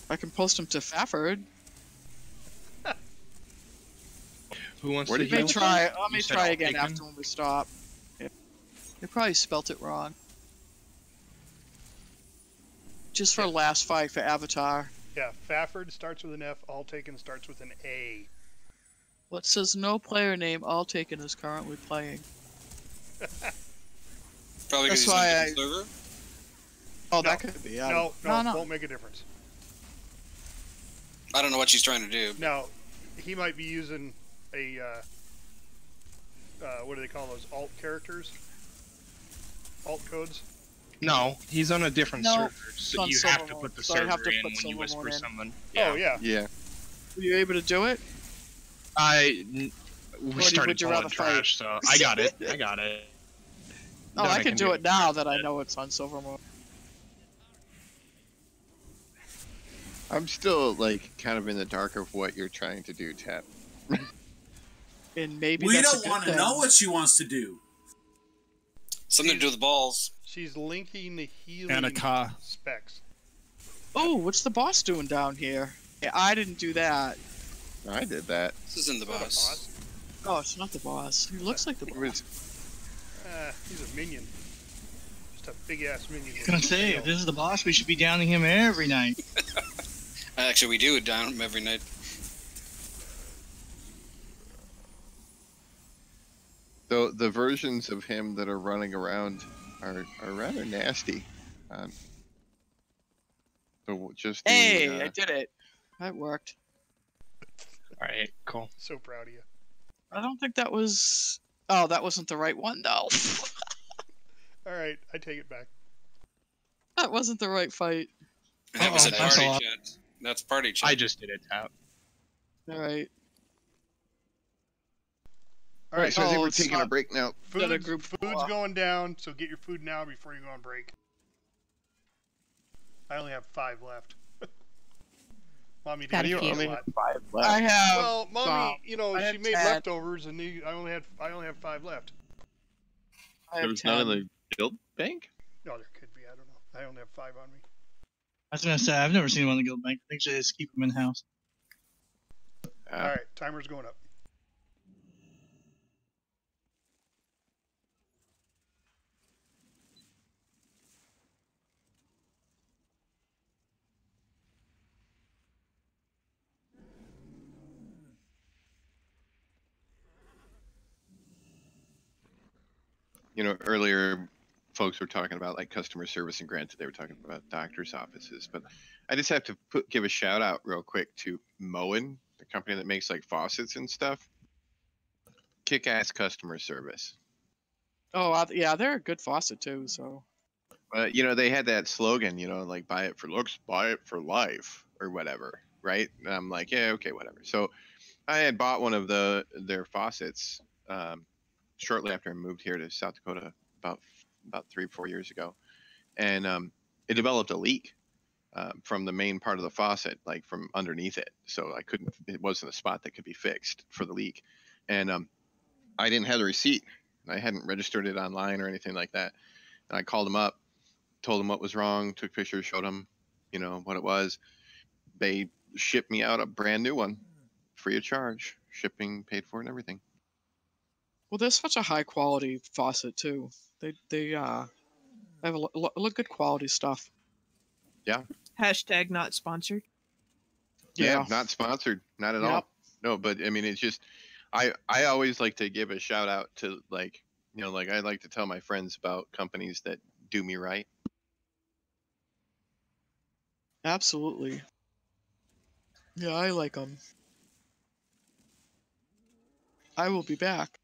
I can post them to Fafford. Who wants Where to did heal? Let me You said try all again taken? after when we stop. Yeah. They probably spelt it wrong. Just for last fight for Avatar. Yeah, Fafford starts with an F. All Taken starts with an A. Well, it says no player name All Taken is currently playing. Probably because That's he's on why a different server. Oh, that could be. No, won't make a difference. I don't know what she's trying to do. No, he might be using a what do they call those alt characters? Alt codes. No, he's on a different No, server. it's So on you have to Silvermore. put the So I have server to in put when you Silvermore whisper in. someone. Oh yeah. Yeah. Were you able to do it? We Or started would you pulling rather trash, so I got it. I got it. Oh, Then I can do get it now that I know it's on Silvermore. I'm still like kind of in the dark of what you're trying to do, Tap. And maybe We that's a don't good want to thing. know what she wants to do. Something to do with the balls. She's linking the healing Annika. specs. Oh, what's the boss doing down here? Yeah, I didn't do that. I did that. This isn't the boss. Oh, it's not the boss. He looks like the boss. He's a minion. Just a big ass minion. I was gonna say, if this is the boss, we should be downing him every night. Actually, we do it down him every night. Though the versions of him that are running around are rather nasty. So just the, Hey, I did it. That worked. All right, cool. So proud of you. I don't think that was. Oh, that wasn't the right one, though. All right, I take it back. That wasn't the right fight. That was a that's party a lot. chat. That's party chat. I just did it, Tap. All right. All right, so I think Oh, we're it's taking a not- break now. Got a Food's group going down, so get your food now before you go on break. I only have 5 left. Mommy Got didn't a few. eat a lot. 5 left. I have. Well, Mommy, you know, I she have made 10. leftovers, and I only have 5 left. I have There was 10. none in the guild bank? No, there could be. I don't know. I only have 5 on me. I was gonna say, I've never seen one in the guild bank. I think they just keep them in house. All right, timer's going up. You know, earlier folks were talking about like customer service, and granted they were talking about doctors' offices, but I just have to give a shout out real quick to Moen, the company that makes like faucets and stuff. Kick-ass customer service. Oh, yeah, they're a good faucet too. So. But you know, they had that slogan, you know, like buy it for looks, buy it for life, or whatever, right? And I'm like, yeah, okay, whatever. So I had bought one of their faucets shortly after I moved here to South Dakota about 3-4 years ago, and it developed a leak from the main part of the faucet, like from underneath it. So I couldn't. It wasn't a spot that could be fixed for the leak, and I didn't have the receipt. I hadn't registered it online or anything like that. And I called them up, told them what was wrong, took pictures, showed them, you know, what it was. They shipped me out a brand new one, free of charge, shipping paid for and everything. Well, they're such a high quality faucet too. They have a good quality stuff. Yeah. Hashtag not sponsored. Yeah, not sponsored, not at all. No, but I mean, it's just, I always like to give a shout out to, like, you know, like I like to tell my friends about companies that do me right. Absolutely. Yeah, I like them. I will be back.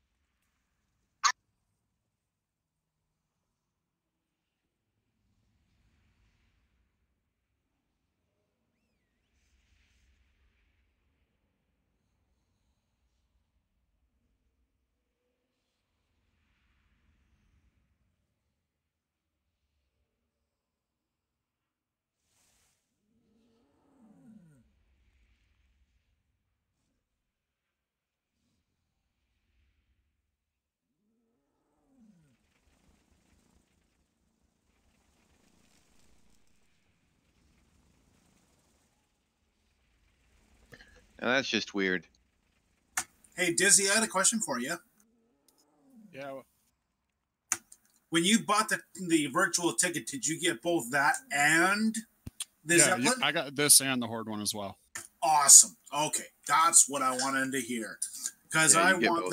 And that's just weird. Hey, Dizzy, I had a question for you. Yeah. When you bought the virtual ticket, did you get both that and the Zeppelin? I got this and the Horde one as well. Awesome. Okay, that's what I wanted to hear. Because I want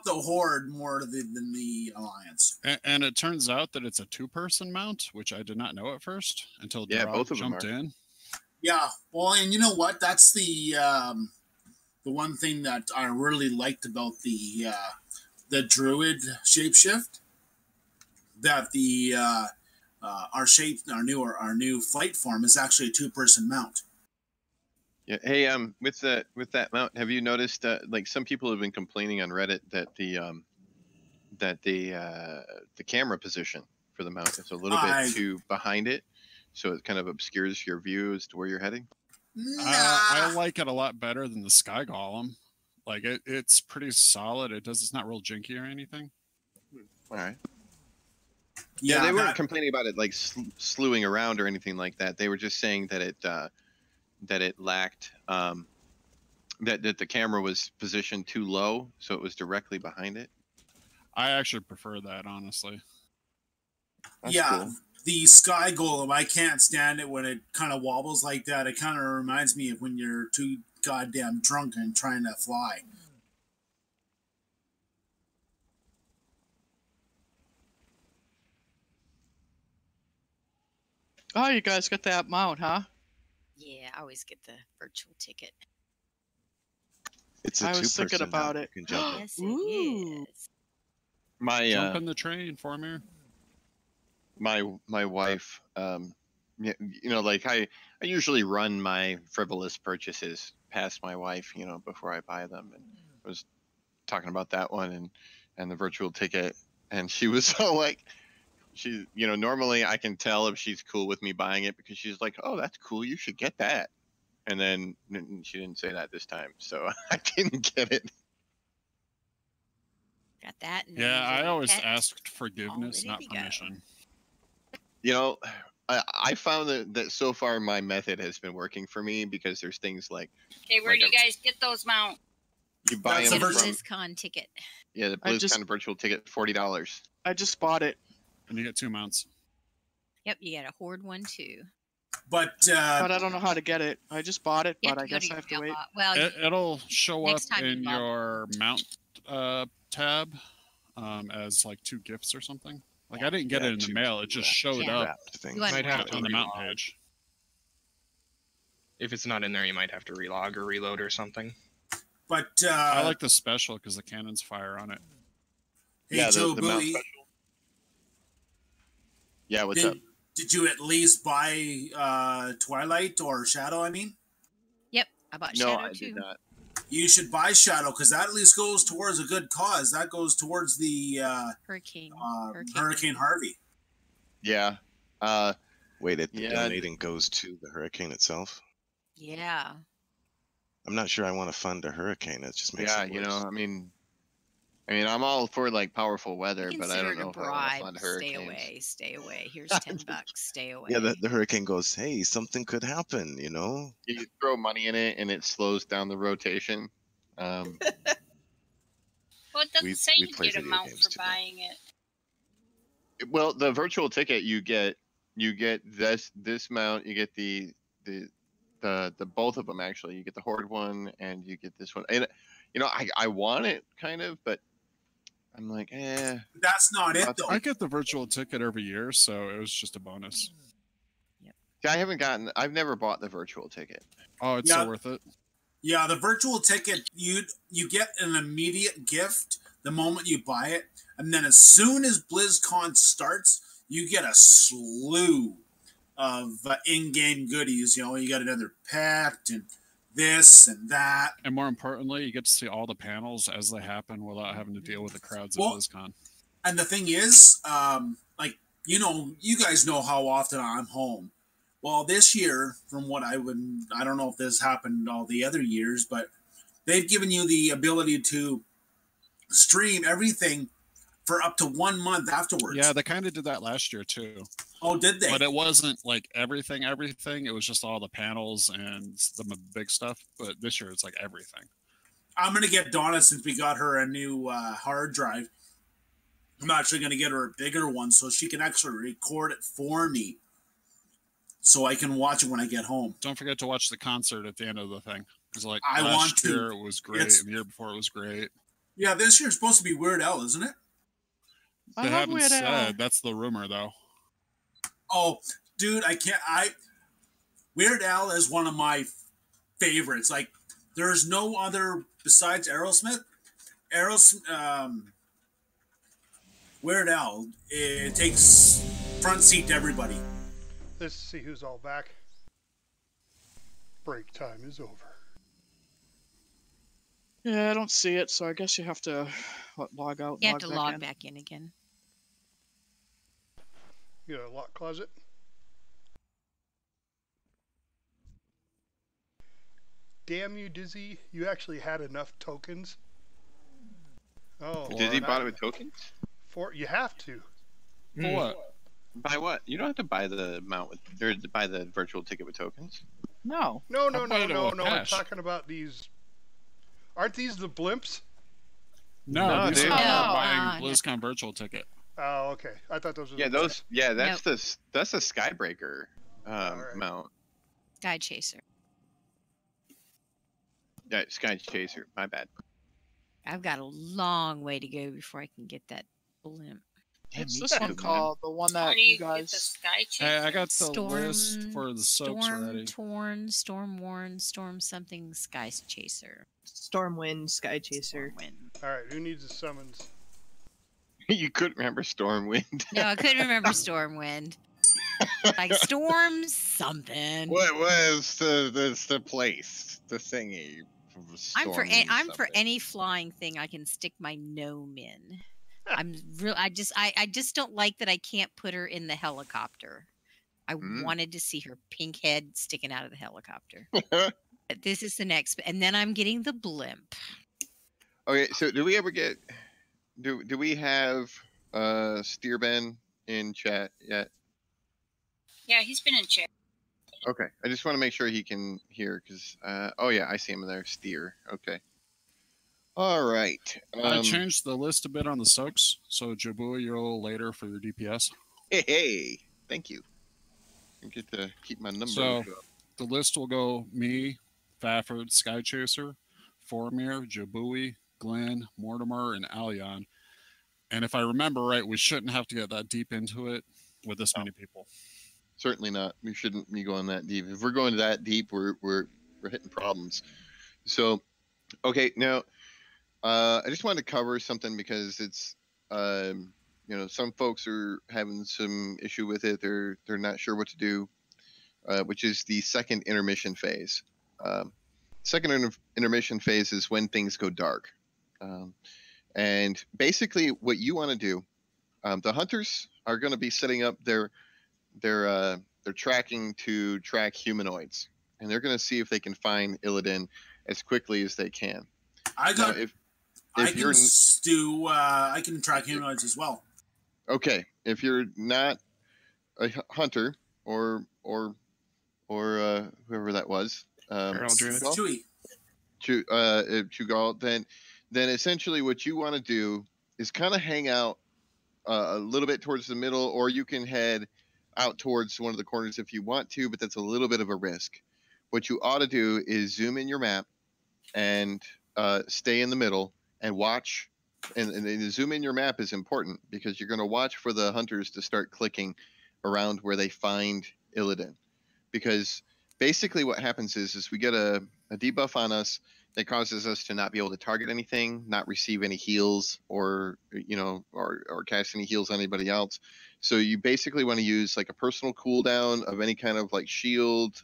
the Horde more than the Alliance. And it turns out that it's a 2-person mount, which I did not know at first until both of them jumped in. Yeah, well, and you know what? That's the one thing that I really liked about the Druid shapeshift. That our new flight form is actually a 2-person mount. Yeah. Hey, with that mount, have you noticed like some people have been complaining on Reddit that the camera position for the mount is a little bit too behind it, so it kind of obscures your view as to where you're heading? I like it a lot better than the Sky Golem. Like it's pretty solid. It's not real jinky or anything. All right. Yeah, they weren't complaining about it like slewing around or anything like that. They were just saying that it lacked that the camera was positioned too low, so it was directly behind it. I actually prefer that, honestly. That's cool. The Sky Golem, I can't stand it when it kind of wobbles like that. It kind of reminds me of when you're too goddamn drunk and trying to fly. Oh, you guys got that mount, huh? Yeah, I always get the virtual ticket. It's a I was thinking about it. You can jump in. Yes, it is. Jump in the train for me. My wife, you know, like I usually run my frivolous purchases past my wife, you know, before I buy them. And I was talking about that one and the virtual ticket, and she was so like, normally I can tell if she's cool with me buying it because she's like, oh, that's cool, you should get that. And then she didn't say that this time, so I didn't get it. Got that. Yeah, I always asked forgiveness, not permission. You know, I found that so far my method has been working for me because there's things like. Okay, where do you guys get those mounts? You buy them from BlizzCon ticket. Yeah, the BlizzCon virtual ticket, $40. I just bought it. And you get 2 mounts. Yep, you get a Horde one too. But I don't know how to get it. I just bought it, but I guess I have to wait. Well, it'll show up in your mount tab as like 2 gifts or something. Like I didn't get it in the mail; it just showed up You might have to on the mount page. If it's not in there, you might have to relog or reload or something. But I like the special because the cannons fire on it. Hey, yeah, Joe the mount Bowie. special. Yeah, what's up? Did you at least buy Twilight or Shadow? I mean. Yep, I bought Shadow too. Did not. You should buy Shadow because that at least goes towards a good cause. That goes towards the Hurricane Harvey. Yeah. Wait, donating goes to the hurricane itself? Yeah. I'm not sure I want to fund a hurricane. It just makes it worse. You know, I mean, I'm all for like powerful weather, but I don't know if I want to fund hurricanes. Stay away. Here's $10. Stay away. Yeah, the hurricane goes, hey, something could happen, you know? You throw money in it and it slows down the rotation. Well, it doesn't say you get a mount for buying it. Well, the virtual ticket you get this mount, you get the both of them actually. You get the Horde one and you get this one. And you know, I want it kind of, but I'm like, that's not it though. I get the virtual ticket every year, so it was just a bonus. Yep. I've never bought the virtual ticket. Oh, it's so worth it. Yeah, the virtual ticket, you get an immediate gift the moment you buy it, and then as soon as BlizzCon starts, you get a slew of in-game goodies. You know, you got another pet and this and that. And more importantly, you get to see all the panels as they happen without having to deal with the crowds at BlizzCon. And the thing is, like, you know, you guys know how often I'm home. Well, this year, from what I don't know if this happened all the other years, but they've given you the ability to stream everything for up to 1 month afterwards. Yeah, they kind of did that last year too. Oh, did they? But it wasn't like everything. It was just all the panels and the big stuff. But this year it's like everything. I'm going to get Donna, since we got her a new hard drive. I'm actually going to get her a bigger one so she can actually record it for me, so I can watch it when I get home. Don't forget to watch the concert at the end of the thing. Because like I want last to. year it was great, and the year before it was great. Yeah, this year's supposed to be Weird Al, isn't it? They haven't said. That's the rumor, though. Oh, dude, Weird Al is one of my favorites. Like, there's no other besides Aerosmith. Weird Al, it takes front seat to everybody. Let's see who's all back. Break time is over. Yeah, I don't see it, so I guess you have to log out. You have to log back in again. You got a lock closet? Damn you, Dizzy. You actually had enough tokens. Oh. Dizzy bought it with tokens? You have to. For what? Buy what? You don't have to buy the mount with, or buy the virtual ticket with tokens. No. No. I'm talking about these. Aren't these the blimps? No, these are buying BlizzCon virtual ticket. Oh, okay. I thought those were. Yeah, those. Yeah, that's that's the Skybreaker mount. Sky Chaser. Yeah, Sky Chaser. My bad. I've got a long way to go before I can get that blimp. What's this one called? The one that you guys... Hey, I got the list for the soaps ready. Storm Worn, Storm something, Sky Chaser. Stormwind, Sky Chaser. All right, who needs a summons? You couldn't remember Stormwind. No, I couldn't remember Stormwind. Like Storm something. What was the place? The thingy. I'm for any flying thing I can stick my gnome in. I just don't like that I can't put her in the helicopter. I wanted to see her pink head sticking out of the helicopter. This is the next, and then I'm getting the blimp. Okay, so do we ever get? Do we have Steerben in chat yet? Yeah, he's been in chat. Okay, I just want to make sure he can hear because oh yeah, I see him there. Steer. Okay. All right. I changed the list a bit on the soaks, so Jabua, you're a little later for your DPS. Hey, thank you. I get to keep my number. So the list will go me, Faffard, Sky Chaser, Formir, Jabui, Glenn, Mortimer, and Alion. And if I remember right, we shouldn't have to get that deep into it with this many people. Certainly not. We shouldn't be going that deep. If we're going that deep, we're hitting problems. So, okay, now I just wanted to cover something because it's some folks are having some issue with it. They're not sure what to do, which is the second intermission phase. Second intermission phase is when things go dark. And basically what you want to do, the hunters are going to be setting up their tracking to track humanoids, and they're going to see if they can find Illidan as quickly as they can. I can track humanoids as well. Okay, if you're not a hunter or whoever that was, Chugal, then essentially what you want to do is kind of hang out a little bit towards the middle, or you can head out towards one of the corners if you want to, but that's a little bit of a risk. What you ought to do is zoom in your map and stay in the middle and watch. And the zoom in your map is important because you're going to watch for the hunters to start clicking around where they find Illidan. Because basically what happens is we get a debuff on us that causes us to not be able to target anything, not receive any heals, or cast any heals on anybody else. So you basically want to use like a personal cooldown of any kind of like shield.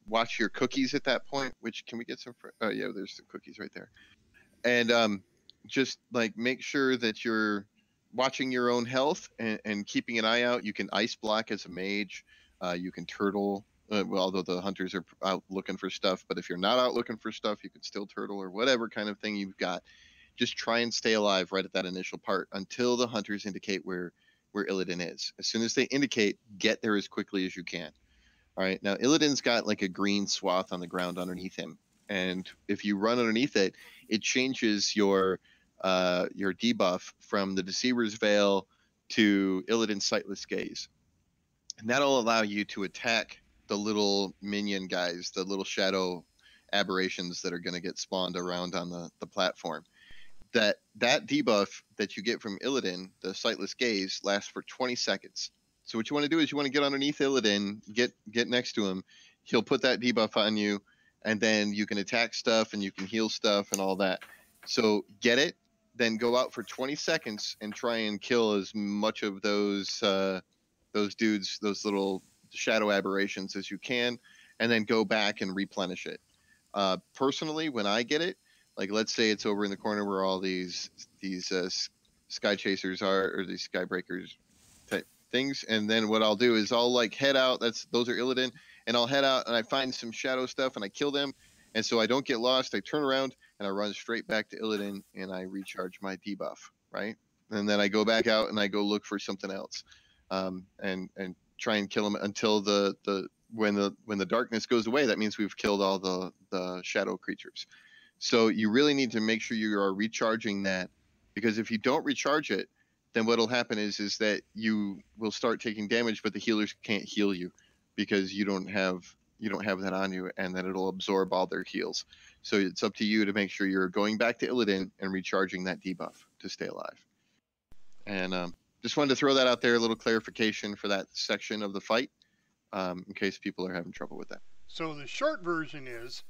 Watch your cookies at that point. Which can we get some? Oh yeah, there's the cookies right there. And just like make sure that you're watching your own health and keeping an eye out. You can ice block as a mage. You can turtle. Although the hunters are out looking for stuff, but if you're not out looking for stuff, you can still turtle or whatever kind of thing you've got. Just try and stay alive right at that initial part until the hunters indicate where where Illidan is. As soon as they indicate, get there as quickly as you can. All right. Now Illidan's got like a green swath on the ground underneath him, and if you run underneath it, it changes your debuff from the Deceiver's Veil to Illidan's Sightless Gaze, and that'll allow you to attack the little minion guys, the little shadow aberrations that are going to get spawned around on the platform. That debuff that you get from Illidan, the Sightless Gaze, lasts for 20 seconds. So what you want to do is you want to get underneath Illidan, get next to him. He'll put that debuff on you, and then you can attack stuff and you can heal stuff and all that. So get it, then go out for 20 seconds and try and kill as much of those dudes, those little shadow aberrations as you can, and then go back and replenish it. Personally, when I get it, like let's say it's over in the corner where all these sky chasers are, or these sky breakers type things, and then what I'll do is I'll like head out. Those are Illidan, and I'll head out and I find some shadow stuff and I kill them, and so I don't get lost. I turn around and I run straight back to Illidan and I recharge my debuff, right? And then I go back out and I go look for something else, and try and kill them until when the darkness goes away. That means we've killed all the shadow creatures. So you really need to make sure you are recharging that, because if you don't recharge it, then what'll happen is that you will start taking damage, but the healers can't heal you because you don't have that on you, and then it'll absorb all their heals. So it's up to you to make sure you're going back to Illidan and recharging that debuff to stay alive. And just wanted to throw that out there, a little clarification for that section of the fight, in case people are having trouble with that. So the short version is,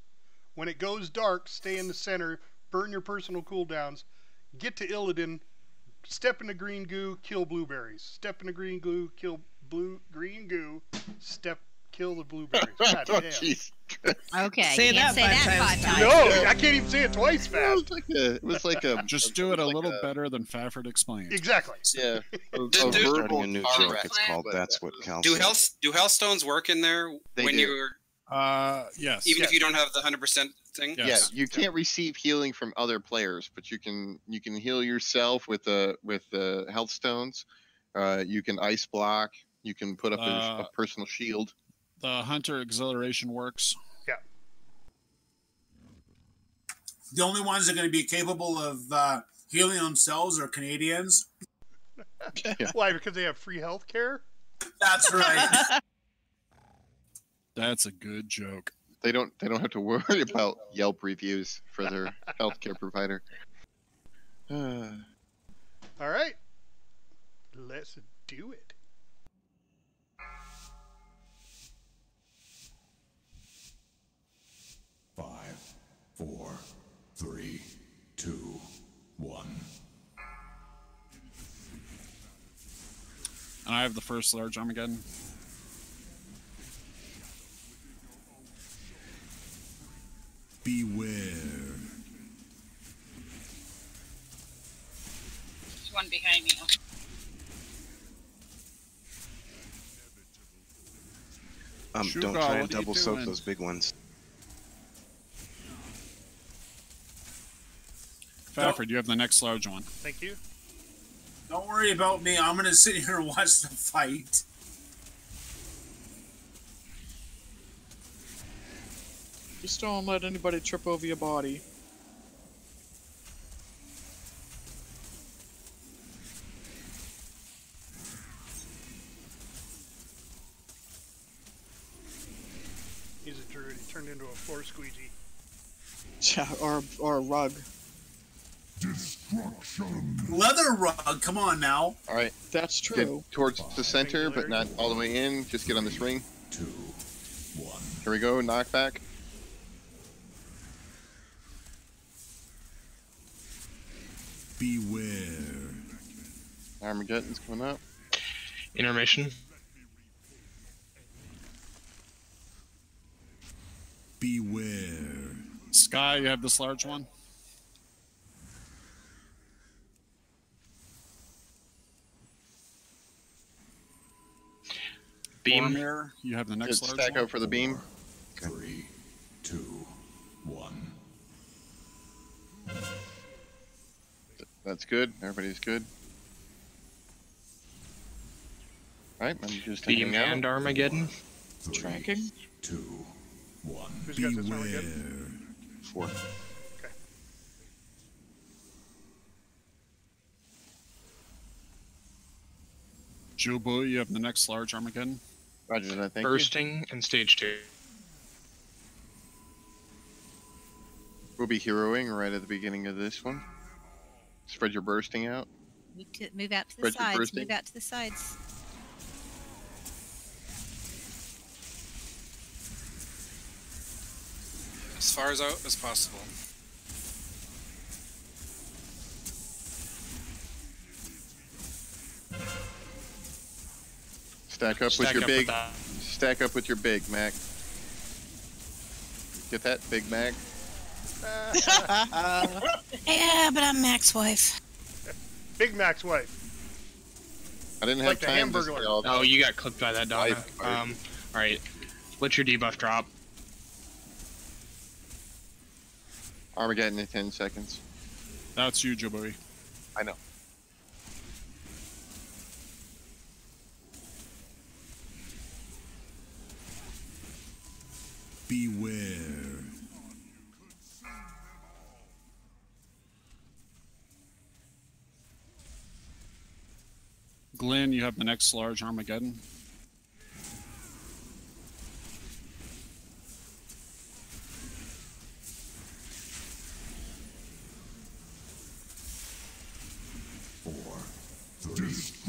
when it goes dark, stay in the center, burn your personal cooldowns, get to Illidan, step in the green goo, kill blueberries. Step in the green goo, kill green goo, kill the blueberries. God damn. Jeez. Okay, Say can't that say five that times. 5 times. No, I can't even say it twice fast. It was like a Just do it a little better than Fafford explained. Exactly. Yeah. Starting a new joke. It's called That's What Cal Do Said. Hellstones work in there when do. you're Yes. even if you don't have the 100% thing? Yes. Yeah, you can't receive healing from other players, but you can heal yourself with the health stones. You can ice block. You can put up a personal shield. The Hunter Exhilaration works. Yeah. The only ones that are going to be capable of healing themselves are Canadians. Yeah. Why? Because they have free health care? That's right. That's a good joke. They don't have to worry about Yelp reviews for their healthcare provider. All right. Let's do it. Five, 4, 3, 2, 1. And I have the first large Armageddon. Beware. There's one behind me. Don't try and double soak those big ones. Fafford, you have the next large one. Thank you. Don't worry about me. I'm going to sit here and watch the fight. Just don't let anybody trip over your body. He's a druid. He turned into a floor squeegee. Yeah, or a rug. Destruction. Leather rug. Come on now. All right. That's true. Get towards the center, but not all the way in. Just get on this ring. 2, 1. Here we go. Knockback. Beware. Armageddon's coming up. Intermission. Beware. Sky, you have this large one. Beam. Boromir, you have the next large Stack one. out for the beam. 3, 2, 1. That's good. Everybody's good. Alright, I'm just The hanging out. and Armageddon. Tracking. 2, 1. Who's got this Armageddon? 4. Okay. Jubu, you have the next large Armageddon. Roger that, thank Bursting and stage 2. We'll be heroing right at the beginning of this one. Spread your bursting out. Move out to the Spread your sides. bursting. Move out to the sides. As far as out as possible. Stack up with your big. Stack up with your big, Mac. Get that, Big Mac? Yeah, but I'm Mac's wife. Big Mac's wife. I didn't have Like the time to Hamburglar. say all that. Oh, you got clipped by that, Donna. Wife. Alright. Let your debuff drop. Armageddon in 10 seconds. That's you, Jubu. I know. Beware. Glenn, you have the next large Armageddon.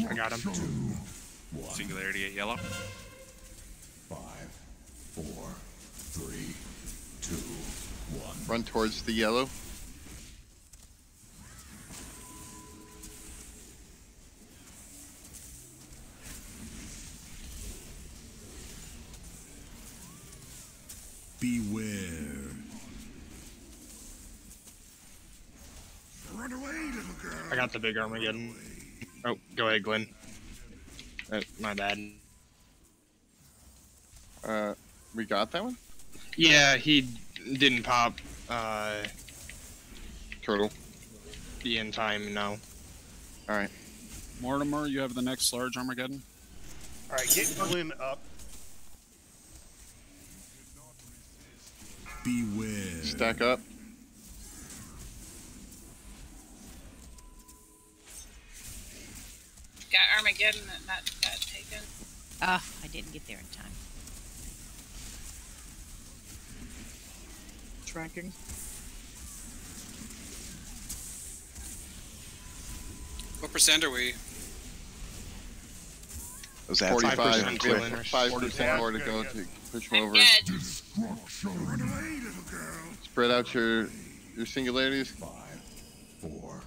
I got him. Singularity at yellow. 5, 4, 3, 2, 1. Run towards the yellow. Beware. Run away, little girl. I got the big Armageddon. Oh, go ahead, Glenn. My bad. We got that one? Yeah, he didn't pop Turtle. the end time, no. Alright. Mortimer, you have the next large Armageddon. Alright, get Glenn up. Beware. Stack up. Got Armageddon that not got taken. Ah, I didn't get there in time. Tracking. What percent are we? Was that 45. 5% We have winners. 5% more to go to push them over. Dead. Run away, little girl. Spread out your singularities. 5, 4,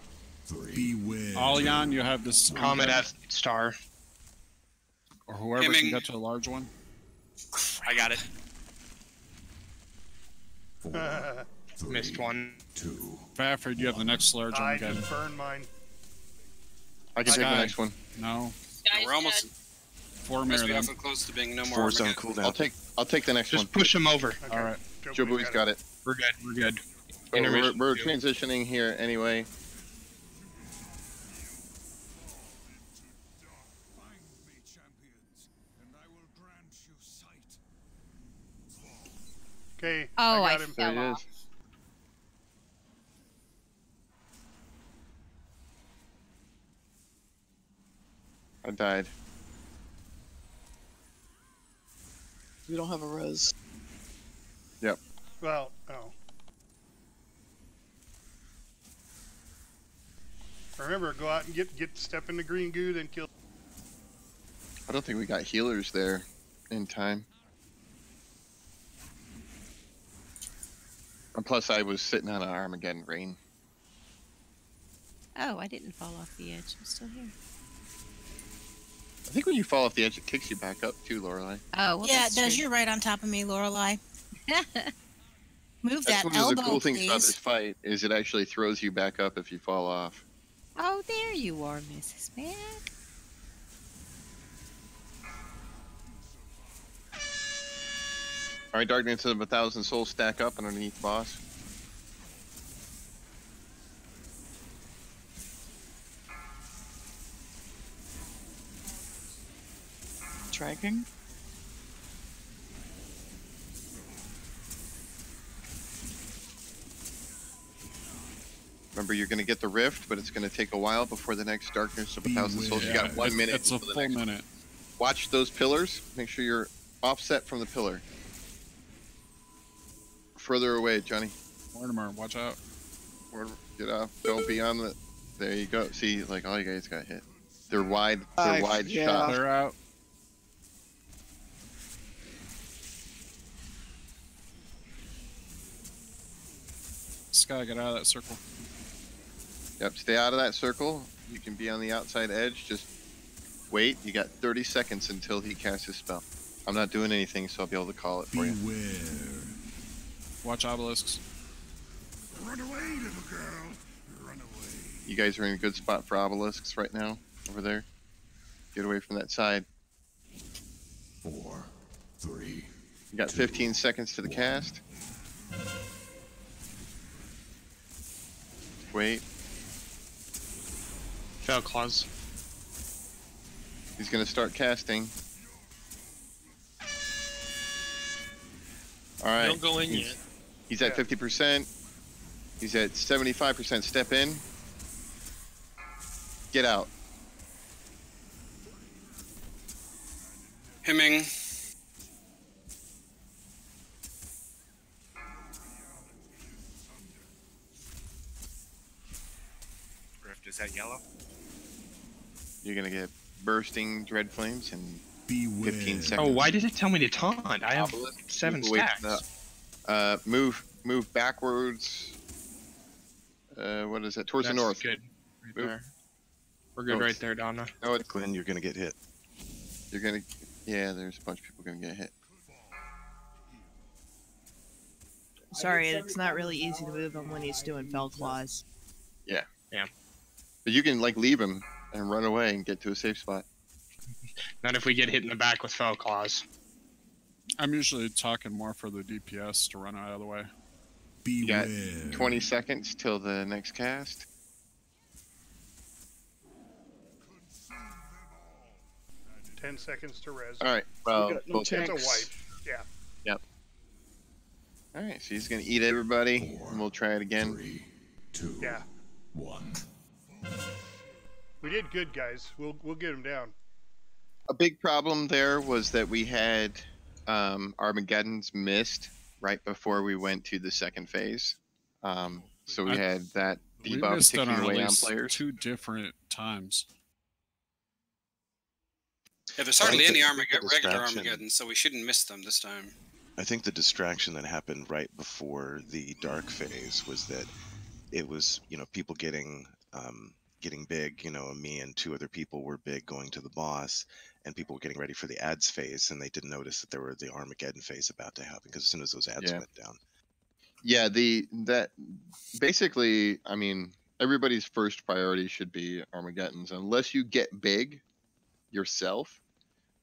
3. Beware. Alion, you have this Comet F star. or whoever can Aiming. get to the large one. I got it. 4, Missed one. 2. Fafford, you have the next large I Armageddon. just burned mine. I can take the Sky. next one. No. Guy's We're almost. dead. Four Must mirror be then. awful close to being no more. 4's on Armageddon. cooldown. I'll take the next Just one. push him over. Okay. All right. Jobui's got it. We're good. We're good. So we're Intermission. transitioning here anyway. Find me, champions, and I will grant you sight. Okay. Oh, I I got him. fell There he off. is. I died. We don't have a res. Yep. Well, oh. Remember, go out and get step in the green goo, then kill. I don't think we got healers there in time. And plus, I was sitting on an Armageddon rain. Oh, I didn't fall off the edge. I'm still here. I think when you fall off the edge, it kicks you back up too, Lorelai. Oh, well, Yeah, it that's does. true. You're right on top of me, Lorelai. Move That's that one of elbow, the cool things about please. this fight is it actually throws you back up if you fall off. Oh, there you are, Mrs. Mac. All right, Darkness of 1,000 souls stack up underneath boss. Franking. Remember, you're going to get the rift, but it's going to take a while before the next Darkness of a Thousand Souls. You got 1 minute. It's a full minute. Watch those pillars. Make sure you're offset from the pillar. Further away, Johnny. Mortimer, watch out. Mortimer, get off. Don't be on the... There you go. See, like, all you guys got hit. They're wide. They're wide shots. They're out. Sky, get out of that circle. Yep, stay out of that circle. You can be on the outside edge. Just wait. You got 30 seconds until he casts his spell. I'm not doing anything, so I'll be able to call it for you. Watch obelisks. Run away, little girl. Run away. You guys are in a good spot for obelisks right now, over there. Get away from that side. 4, 3. You got 15 seconds to the cast. Wait. Fail clause. He's going to start casting. All right. Don't go in yet. He's at 50%. He's at 75%. Step in. Get out. Hemming. Rift, is that yellow? You're going to get bursting dread flames in 15 seconds. Oh, why did it tell me to taunt? I have 7 stacks. Move backwards. What is that? Towards the north. Good. Right there. We're good right there, Donna. No, it's Glenn, you're gonna get hit. You're gonna. Yeah, there's a bunch of people gonna get hit. Sorry, it's not really easy to move him when he's doing fell claws. Yeah. Yeah. But you can like leave him and run away and get to a safe spot. Not if we get hit in the back with fell claws. I'm usually talking more for the DPS to run out of the way. You got 20 seconds till the next cast. Ten seconds to res. All right. Well, it's a wipe. Yeah. Yep. All right. So he's gonna eat everybody, and we'll try it again. 3, 2, Yeah. 1. We did good, guys. We'll get him down. A big problem there was that we had Armageddon's missed right before we went to the second phase. So we had that We debuff missed ticking on our away on release players. 2 different times. Yeah, there's hardly any regular distraction. Armageddon, so we shouldn't miss them this time. I think the distraction that happened right before the dark phase was that it was, people getting big. Me and 2 other people were big going to the boss, and people were getting ready for the ads phase, and they didn't notice that there were the Armageddon phase about to happen because as soon as those ads went down. Yeah, basically, I mean, everybody's first priority should be Armageddons. Unless you get big yourself,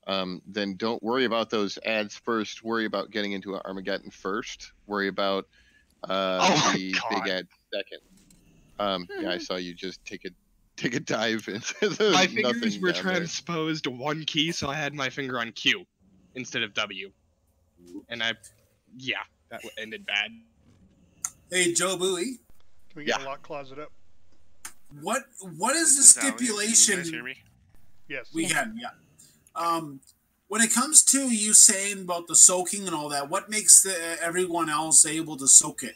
then don't worry about those ads first. Worry about getting into an Armageddon first. Worry about the big ad second. Yeah, I saw you just take a dive into the My fingers nothing were down there. transposed to one key, so I had my finger on Q instead of W. And that ended bad. Hey, Joe Bowie. Can we get a lock closet up? What is the stipulation? You guys hear me? Yes. We can, yeah. When it comes to you saying about the soaking and all that, what makes everyone else able to soak it?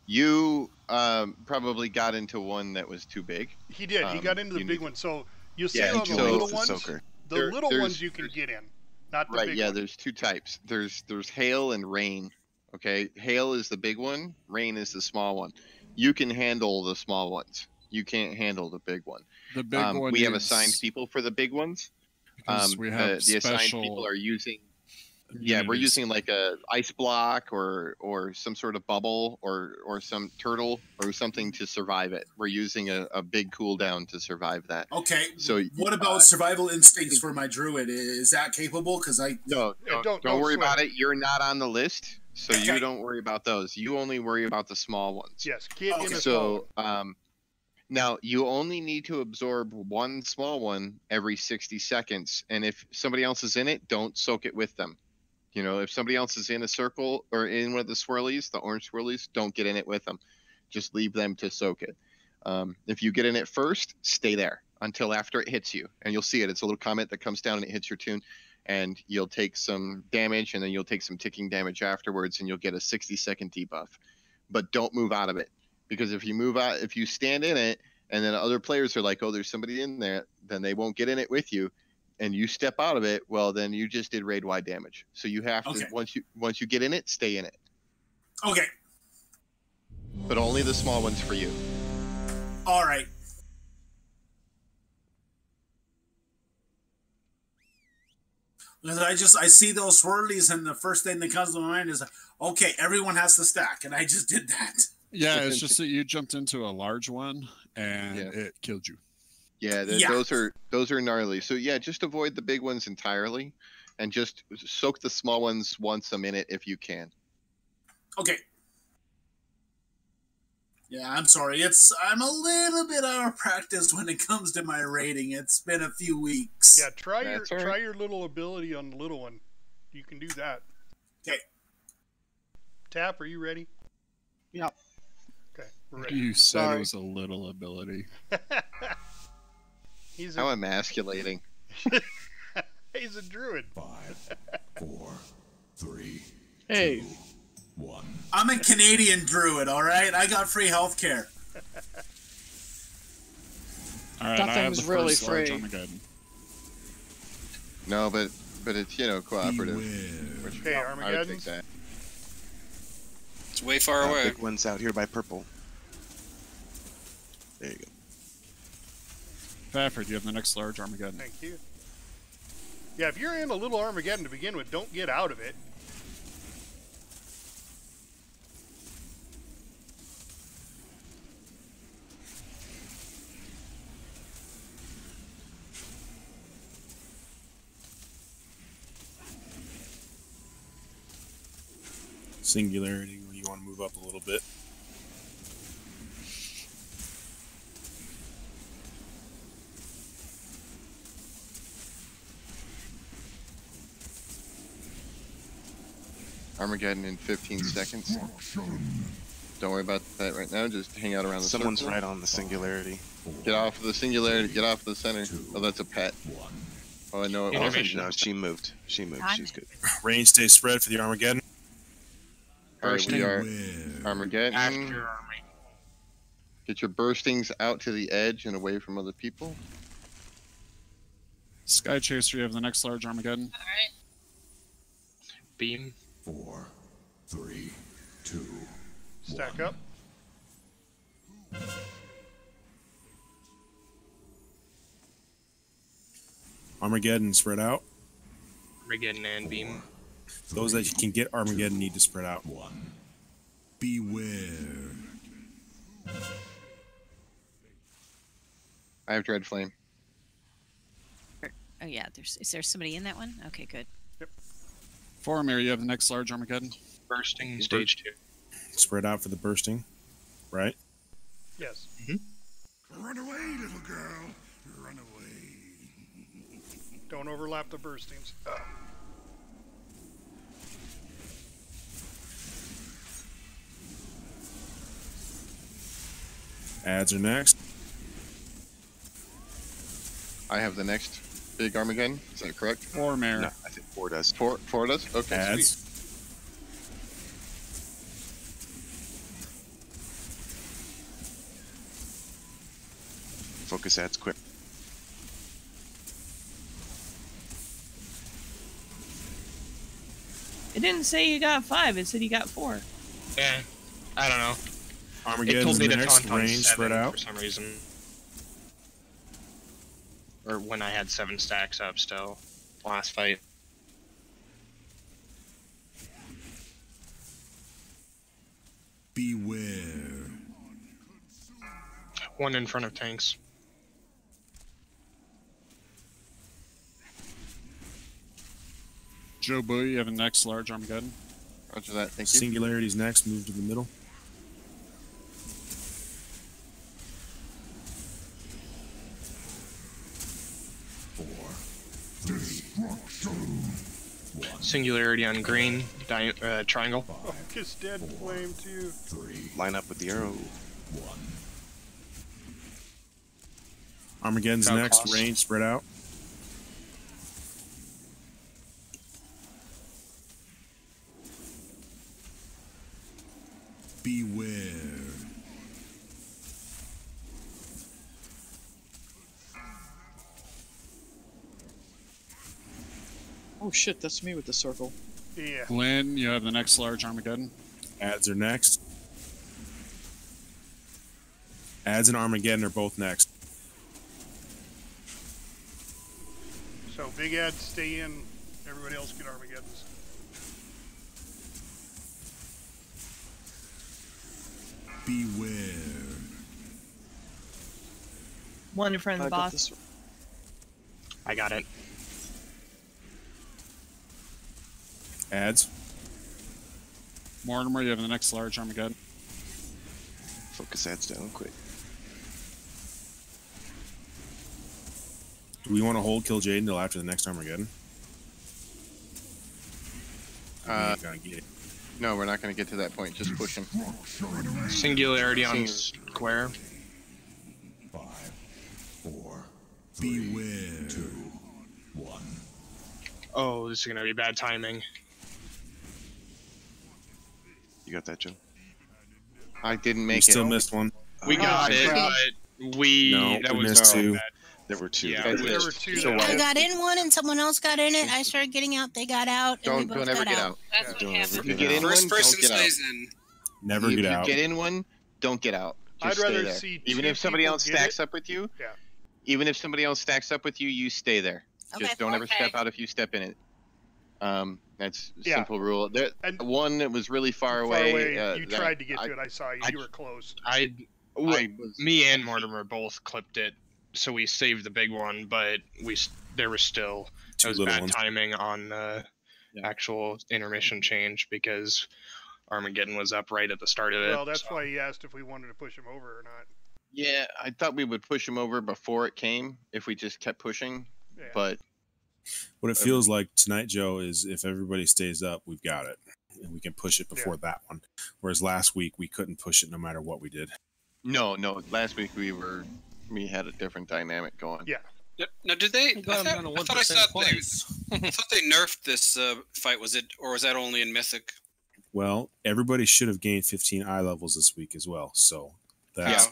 You probably got into one that was too big. He did. He got into the big one. So you'll see Yeah, on the so- little the ones. soaker. The There- little there's- ones you can get in, not the Right, big yeah, ones. there's 2 types. There's hail and rain. Okay, hail is the big one, rain is the small one. You can handle the small ones. You can't handle the big one. The big one we have needs- assigned people for the big ones. Because we have the assigned special people are using. Yeah, we're immunities. using like a ice block or some sort of bubble or some turtle or something to survive it. We're using a big cooldown to survive that. Okay. So What about survival instincts for my druid? Is that capable? Because I don't worry about it. You're not on the list, so you don't worry about those. You only worry about the small ones. Yes, get in the small So Now, you only need to absorb one small one every 60 seconds. And if somebody else is in it, don't soak it with them. You know, if somebody else is in a circle or in one of the swirlies, the orange swirlies, don't get in it with them. Just leave them to soak it. If you get in it first, stay there until after it hits you. And you'll see it. It's a little comet that comes down and it hits your tune. And you'll take some damage, and then you'll take some ticking damage afterwards, and you'll get a 60-second debuff. But don't move out of it. Because if you move out, if you stand in it, and then other players are like, oh, there's somebody in there, then they won't get in it with you, and you step out of it, well, then you just did raid-wide damage. So you have to, once you get in it, stay in it. Okay. But only the small ones for you. All right. Because I see those swirlies, and the first thing that comes to my mind is, okay, everyone has to stack, and I just did that. Yeah, it's just that you jumped into a large one and it killed you. Yeah, those are gnarly. So yeah, just avoid the big ones entirely, and just soak the small ones once a minute if you can. Okay. Yeah, I'm sorry. I'm a little bit out of practice when it comes to my rating. It's been a few weeks. Yeah, try your little ability on the little one. You can do that. Okay. Tap, are you ready? Yeah. Okay, we're ready. You said it was a little ability. How emasculating. He's a druid. 5, 4, 3, Hey. 2, 1. I'm a Canadian druid, all right? I got free health care. All right, That I thing have was the really first large free. Armageddon. No, but it's, you know, cooperative. Which Okay, I would Armageddon. take that. It's way far away. Big one's out here by purple. There you go. Fafford, you have the next large Armageddon. Thank you. Yeah, if you're in a little Armageddon to begin with, don't get out of it. Singularity when you want to move up a little bit. Armageddon in 15 seconds. Don't worry about that right now. Just hang out around the Someone's circle. right on the singularity. Get off of the singularity. Get off the center. Oh, that's a pet. Oh, no, it wasn't. No, she moved. She moved. She's good. Range stays spread for the Armageddon. All right, we are Armageddon. Get your burstings out to the edge and away from other people. Sky Chaser, you have the next large Armageddon. All right. Beam. 4, 3, 2. Stack up. Armageddon spread out. Armageddon and beam. Those that can get Armageddon need to spread out. Beware. I have Dread Flame. Oh yeah, is there somebody in that one? Okay, good. Yep. Formir, you have the next large Armageddon. Bursting stage 2. Spread out for the bursting, right? Yes. Run away, little girl. Run away. Don't overlap the burstings. Ads are next. I have the next big Armageddon. Is that correct? Formir. No, I think 4 does. 4 does? Okay, Ads. sweet. Focus ads quick. It didn't say you got 5. It said you got 4. Yeah, I don't know. Armageddon's it told me the to next taunt on range 7 spread out. for some reason. Or when I had 7 stacks up still. Last fight. Beware. 1 in front of tanks. Joe Boo, you have the next large Armageddon. Roger that, thank you. Singularity's next. Move to the middle. Singularity on green, triangle. Oh, kiss dead flame too. Line up with the arrow. Armageddon's Foul next. cost. Range spread out. Beware. Oh shit, that's me with the circle. Yeah. Glenn, you have the next large Armageddon. Ads are next. Ads and Armageddon are both next. So big ads stay in. Everybody else get Armageddons. Beware. One in front of the I got boss. this. I got it. Ads. Mortimer, you have the next large Armageddon. Focus ads down quick. Do we want to hold kill Jade until after the next Armageddon? We ain't gonna get it. No, we're not going to get to that point. Just push him. Singularity on square. 5, 4, beware. 2, 1. Oh, this is gonna be bad timing. You got that, Joe? I didn't We make still it. missed one. We got it, crap. but we No, that we was missed two. bad. There were 2. Yeah, Guys, we there missed were two so that- I well. got in one and someone else got in it. I started getting out. They got out. And we Don't both ever got get out. out. That's what Don't ever happened. If you get get in out. one, First person don't get out. stays in. Never If get you out. get in one, don't get out. I'd Just stay rather there. see Even two if somebody people else get stacks it. up with you, Yeah. even if somebody else stacks up with you, you stay there. Okay. Just don't ever Okay. step out if you step in it. That's a Yeah. simple rule. There, And- one that was really far Far away. you that tried to get I- to it. I saw you. I- You were close. Me and Mortimer both clipped it, so we saved the big one, but there was still Two it was little bad ones. timing on the actual intermission change because Armageddon was up right at the start of it. Well, that's so- why he asked if we wanted to push him over or not. Yeah, I thought we would push him over before it came if we just kept pushing, Yeah. but What it feels like tonight, Joe, is if everybody stays up, we've got it. And we can push it before that one. Whereas last week, we couldn't push it no matter what we did. no. Last week we had a different dynamic going. Yeah. Now, did they? You got him down to I thought I 1% saw I thought they nerfed this fight. Was it, or was that only in Mythic? Well, everybody should have gained 15 eye levels this week as well. So that's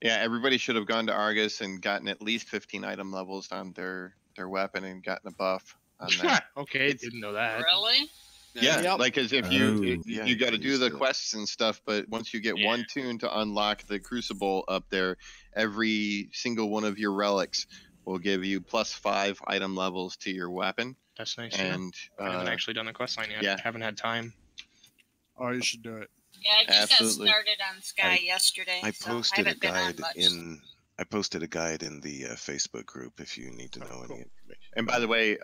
Yeah, everybody should have gone to Argus and gotten at least 15 item levels on their weapon and gotten a buff on that. Okay, didn't know that. Really? Yeah, Yep. like as if Oh, you got to do the still- quests and stuff, but once you get one tune to unlock the Crucible up there, every single one of your relics will give you +5 item levels to your weapon. That's nice. And I haven't actually done the quest line yet. yeah. Haven't had time. Oh, you should do it. Yeah, I just Absolutely. got started on Sky yesterday. I so posted I a haven't been on guide much. I posted a guide in the Facebook group if you need to know any information. And by the way,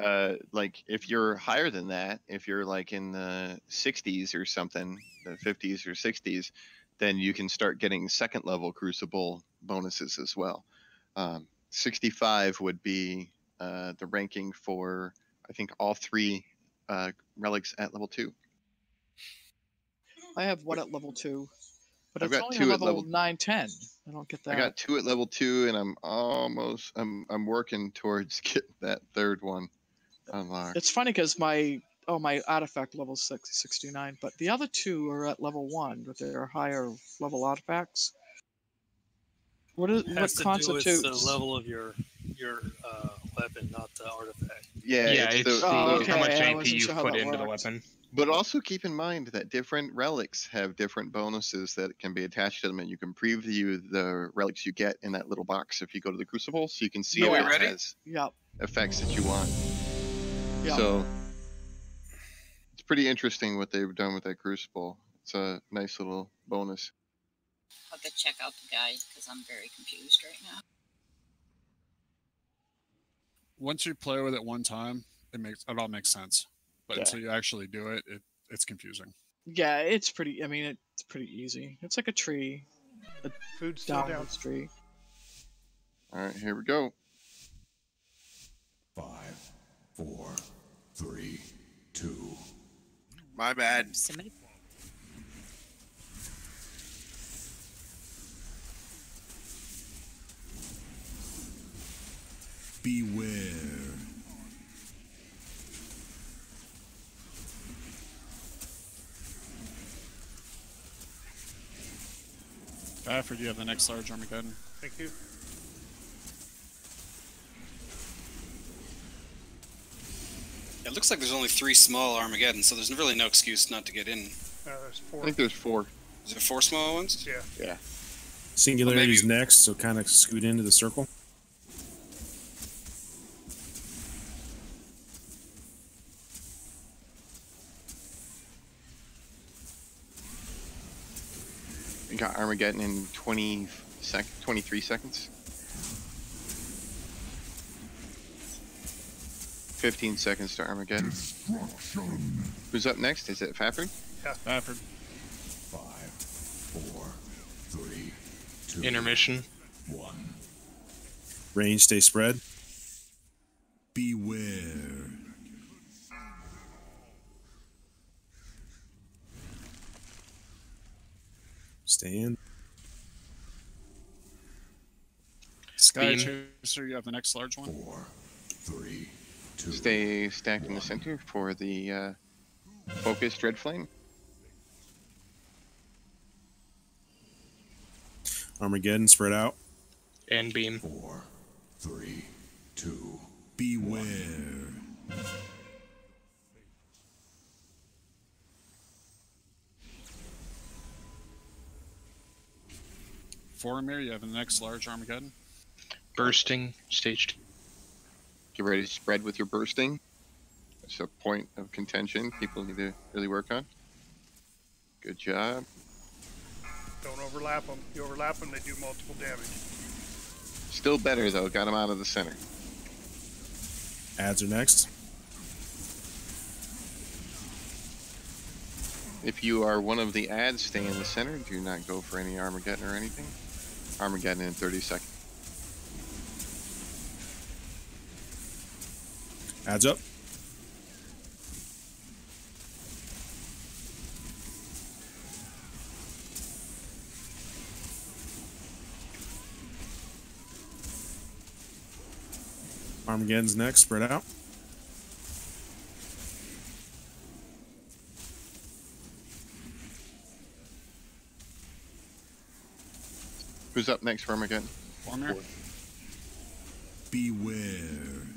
like if you're higher than that, if you're like in the 60s or something, the 50s or 60s, then you can start getting second level Crucible bonuses as well. 65 would be the ranking for, I think, all 3 relics at level 2. I have one at level 2, but I've it's got only 2 on at level level 9, 10. I don't get that. I got 2 at level 2, and I'm working towards getting that third one unlocked. It's funny because my artifact level 69, but the other 2 are at level 1, but they're higher level artifacts. What Has to do constitutes with the level of your weapon, not the artifact. Yeah, it's Oh, okay, how much I AP wasn't you sure how put that into the worked. weapon. But also keep in mind that different relics have different bonuses that can be attached to them, and you can preview the relics you get in that little box if you go to the Crucible, so you can see Are we if it ready? has Yep. effects that you want. Yep. So it's pretty interesting what they've done with that Crucible. It's a nice little bonus. I'll have to check out the guide because I'm very confused right now. Once you play with it one time, it all makes sense. But Yeah. until you actually do it, it's confusing. Yeah, it's pretty. I mean, it's pretty easy. It's like a tree, a Food's still down. downwards tree. All right, here we go. 5, 4, 3, 2. My bad. Somebody. Beware. Fafford, you have the next large Armageddon. Thank you. It looks like there's only 3 small Armageddon, so there's really no excuse not to get in. There's 4. I think there's 4. Is there 4 small ones? Yeah. Yeah. Singularity's next, so kind of scoot into the circle. We got Armageddon in 23 seconds. 15 seconds to Armageddon. Who's up next? Is it Fafford? Yeah. Fafford. 5, 4, 3, 2. Intermission. 1. Range, stay spread. Beware. Stay in. Sky Beam. Chaser, you have the next large one. 4, 3, 2. Stay stacked in the center for the focused red flame. Armageddon, spread out. And beam. 4, 3, 2. Beware. Formir, you have the next large Armageddon. Bursting. Stage 2. Get ready to spread with your bursting. That's a point of contention people need to really work on. Good job. Don't overlap them. You overlap them, they do multiple damage. Still better though. Got them out of the center. Ads are next. If you are one of the ads, stay in the center. Do not go for any Armageddon or anything. Armageddon in 30 seconds. Ads up. Armageddon's next, spread out. Who's up next for Armageddon? Formir. Beware.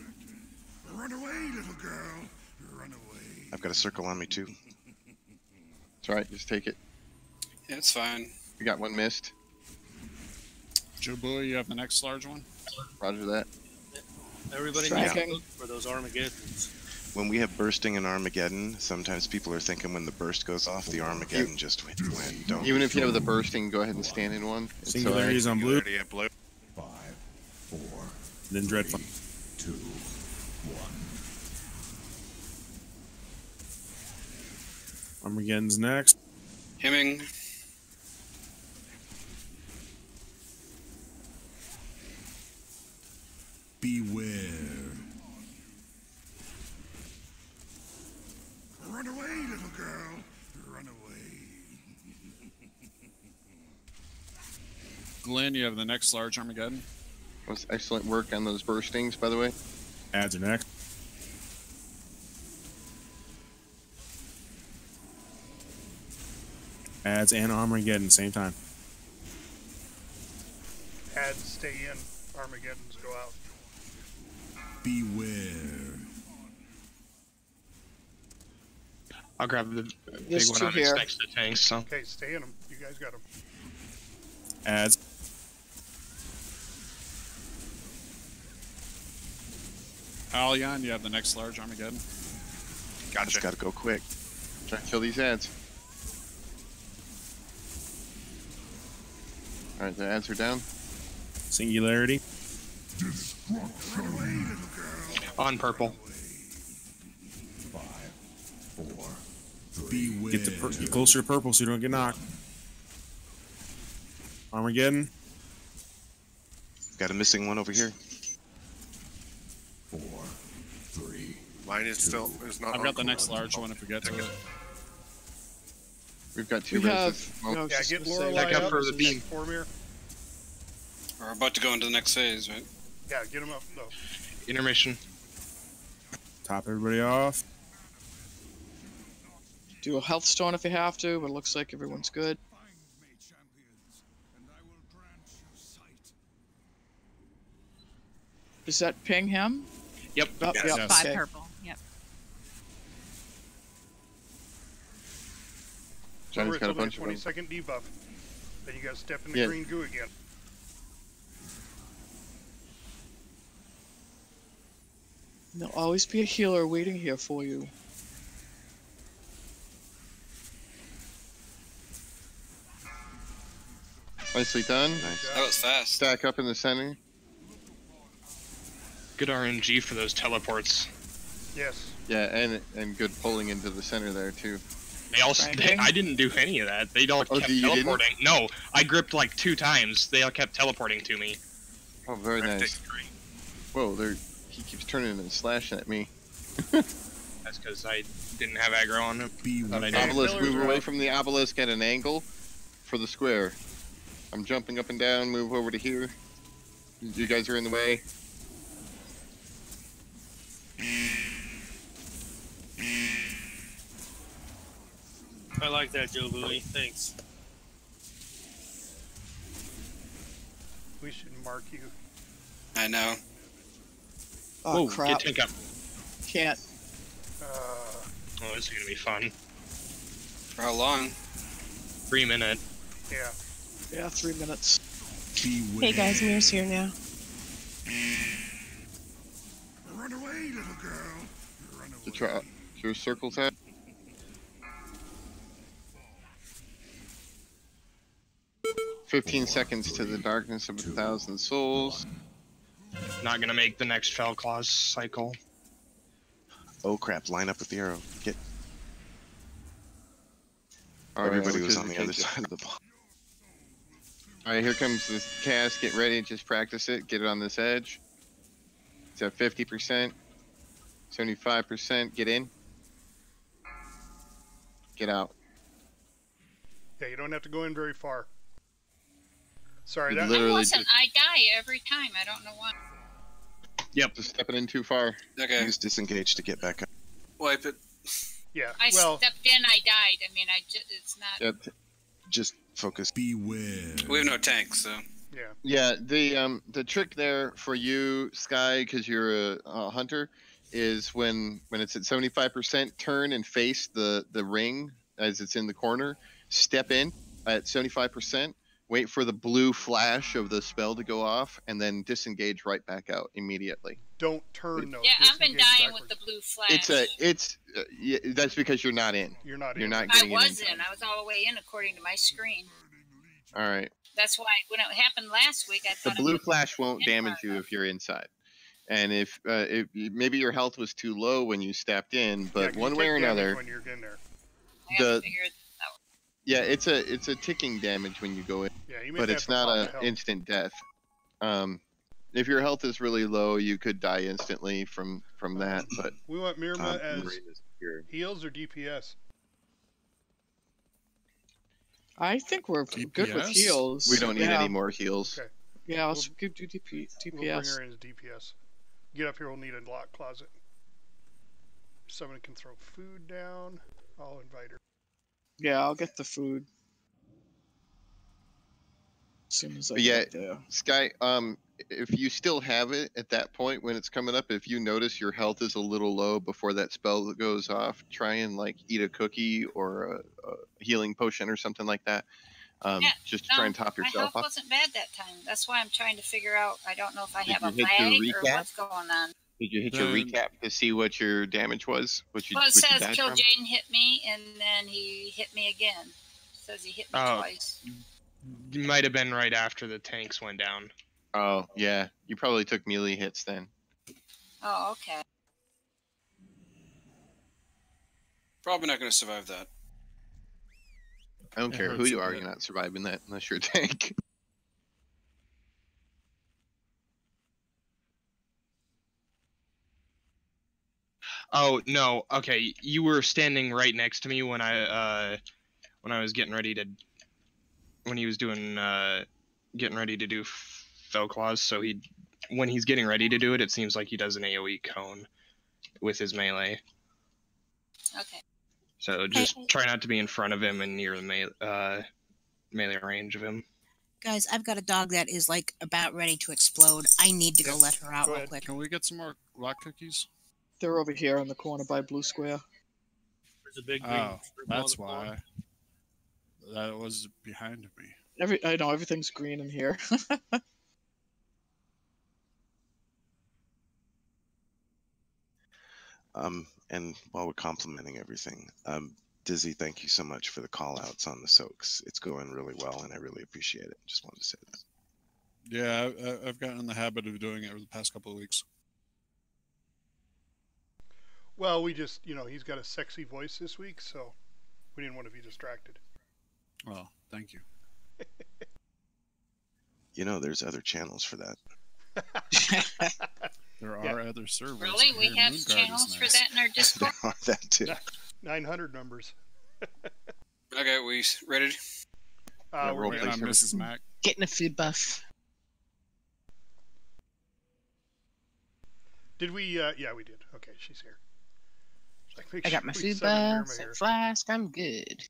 Run away, little girl. Run away. I've got a circle on me too. That's right. Just take it. Yeah, it's fine. We got one missed. Jabui, you have the next large one. Roger that. Everybody Yeah. needs to look for those Armageddons. When we have bursting in Armageddon, sometimes people are thinking when the burst goes off, the Armageddon just went. Don't. Even if you know the bursting, go ahead and stand in one. It's Singularity's on blue. Singularity at blue. 5, 4, Then dread. 3, 2, 1. Armageddon's next. Hemming. Beware. Run away, little girl. Run away. Glenn, you have the next large Armageddon. That was excellent work on those burstings, by the way. Ads are next. Ads and Armageddon same time. Ads stay in. Armageddons go out. Beware. I'll grab the big There's one two on here. its next to tanks. So Okay, stay in them. You guys got them. Ads. Alion, you have the next large Armageddon. Gotcha. Just got to go quick. Try to kill these ads. Alright, the ads are down. Singularity. on purple. 5, 4, 3. Get closer to purple so you don't get knocked. Armageddon. Got a missing one over here. 4, 3, Mine is still is not. I've got the next large one if we get to it. We've got two We have. races. No, Yeah, get Lorelei Back up up for the beam. Formir. We're about to go into the next phase, right? Yeah, get him up. No. Intermission. Top everybody off. Do a health stone if you have to, but it looks like everyone's good. Does that ping him? Yep. Oh, Yes. yep. Yes. 5 Okay. purple. Yep. Johnny's got a bunch of 20-second debuff. Then you got to step in the Yeah. green goo again. There'll always be a healer waiting here for you. Nicely done. That was fast. Stack up in the center. Good RNG for those teleports. Yes. Yeah, and good pulling into the center there too. They also. Franking? I didn't do any of that. They all Oh, kept you didn't? teleporting. No, I gripped like 2 times. They all kept teleporting to me. Oh, very nice. Whoa, he keeps turning and slashing at me. That's because I didn't have aggro on him. Thought I did. Obelisk, move away from the obelisk at an angle for the square. I'm jumping up and down, move over to here. You guys are in the way. I like that, Joe Louie. Thanks. We should mark you. I know. Oh, Whoa, crap. get tank up. Can't. Oh, this is gonna be fun. For how long? 3 minute. Yeah. Yeah, 3 minutes. Hey guys, Mir's here now. Run away, little girl. Run away. To try your circles at. "15 seconds to the darkness of 1,000 souls." Not gonna make the next Fell Claws cycle. Oh crap! Line up with the arrow. Get. All right, Everybody which was is on the the other case. side of the ball. Alright, here comes this cast. Get ready, just practice it. Get it on this edge. It's at 50%, 75%. Get in. Get out. Yeah, you don't have to go in very far. Sorry, You that literally I wasn't. I die every time. I don't know why. Yep. Just stepping in too far. Okay. Use disengage to get back up. Wipe it. Yeah. I Well, stepped in. I died. I mean, it's not. Yep. Just focus. Beware. We have no tanks, so. yeah. Yeah. The trick there for you, Sky, because you're a hunter, is when it's at 75%, turn and face the ring as it's in the corner. Step in at 75%. Wait for the blue flash of the spell to go off, and then disengage right back out immediately. Don't turn though. Yeah, I've been disengage dying backwards. with the blue flash. Yeah, that's because you're not in. You're not You're in. not I getting was it in. I was all the way in according to my screen. All right. That's why when it happened last week, I The thought blue it was flash won't damage you if you're inside. And if maybe your health was too low when you stepped in, but Yeah, one you way take or damage another, when you're in there. I have to the figure it out. yeah, it's a ticking damage when you go in, Yeah, you may but have it's to not pop a the health. instant death. If your health is really low, you could die instantly from that. But We want Mirma as Marine is here. heals or DPS. I think we're good with DPS? heals. We don't need yeah. any more heals. Okay. Yeah, let's We'll- do DPS. We'll bring her in as DPS. Get up here. We'll need a lock closet. Someone can throw food down. I'll invite her. Yeah, I'll get the food. As soon as I Yeah, get there. Sky, if you still have it at that point when it's coming up, if you notice your health is a little low before that spell goes off, try and like eat a cookie or a healing potion or something like that. Just to try and top My yourself health up. wasn't bad that time. That's why I'm trying to figure out. I don't know if I Did have a you hit your lag or recap? what's going on. Did you hit your recap to see what your damage was? What you, Well, it what you says died Kill from? Jaden hit me, and then he hit me again. It says he hit me Oh. twice. You might have been right after the tanks went down. Oh, yeah. You probably took melee hits then. Oh, okay. Probably not going to survive that. I don't It care who hurts you a are, bit. you're not surviving that unless you're a tank. Oh no. Okay, you were standing right next to me when I was getting ready to. When he was doing getting ready to do fell claws, so when he's getting ready to do it, it seems like he does an AoE cone with his melee. Okay. So just try not to be in front of him and near the melee range of him. Guys, I've got a dog that is like about ready to explode. I need to go let her out real quick. Can we get some more rock cookies? They're over here in the corner by Blue Square. There's a big Oh, that's why. That was behind me. I know everything's green in here. And while we're complimenting everything, Dizzy, thank you so much for the call outs on the soaks. It's going really well, and I really appreciate it. Just wanted to say that. Yeah, I've gotten in the habit of doing it over the past couple of weeks. Well, we just, he's got a sexy voice this week, so we didn't want to be distracted. Well, thank you. There's other channels for that. There are other servers. Really? We have channels for that in our Discord? There are that too. 900 numbers. Okay, we ready? We're waiting on Mrs. Mac. Getting a food buff. Did we? Yeah, we did. Okay, she's here. I got my food buff, flask. I'm good.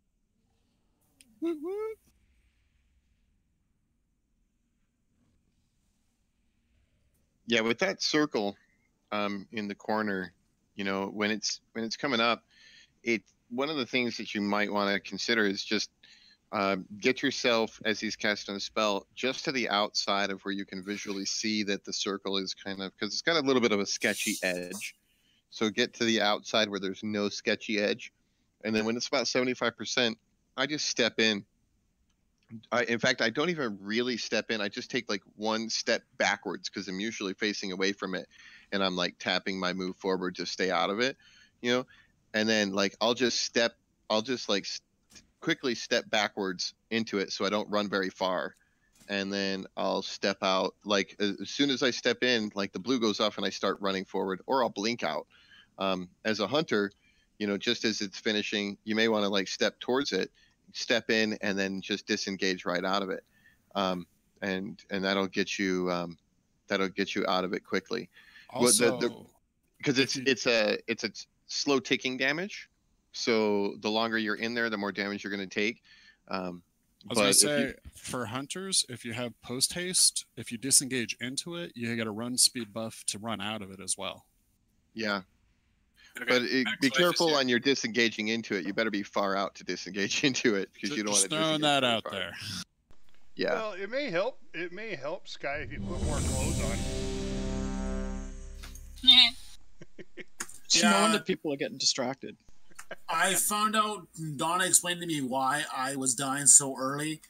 Yeah, with that circle in the corner, when it's coming up, one of the things that you might want to consider is just get yourself, as he's casting a spell, just to the outside of where you can visually see that the circle is kind of, because it's got a little bit of a sketchy edge. So get to the outside where there's no sketchy edge. And then when it's about 75%, I just step in. In fact, I don't even really step in. I just take like one step backwards because I'm usually facing away from it. And I'm like tapping my move forward to stay out of it, And then like I'll just quickly step backwards into it so I don't run very far. And then I'll step out. Like as soon as I step in, like the blue goes off and I start running forward, or I'll blink out. As a hunter, just as it's finishing, you may want to like step towards it, step in, and then just disengage right out of it. And that'll get you out of it quickly. Also, because it's a slow ticking damage. So the longer you're in there, the more damage you're going to take. I was going to say, for hunters, if you have post haste, if you disengage into it, you get a run speed buff to run out of it as well. Yeah. Okay. But be careful on your disengaging into it. You better be far out to disengage into it because you don't want to. Just throwing that out there. Yeah. Well, it may help. It may help, Sky, if you put more clothes on. No wonder people are getting distracted. I found out, Donna explained to me why I was dying so early.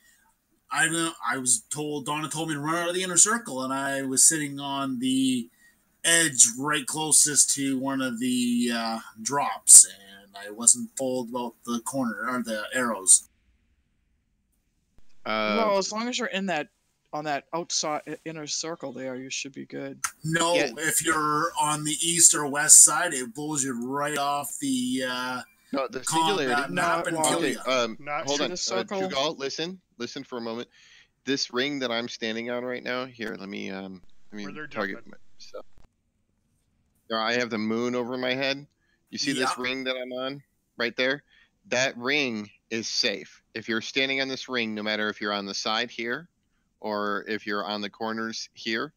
I was told, Donna told me to run out of the inner circle, and I was sitting on the edge right closest to one of the drops, and I wasn't told about the corner or the arrows. Well, as long as you're in that on that outside inner circle there, you should be good. No, if you're on the east or west side, it blows you right off the no, the singularity map and kill you. Hold on, Tugal, listen for a moment. This ring that I'm standing on right now, here, let me target myself. There, I have the moon over my head. You see this ring that I'm on right there? That ring is safe. If you're standing on this ring, no matter if you're on the side here or if you're on the corners here,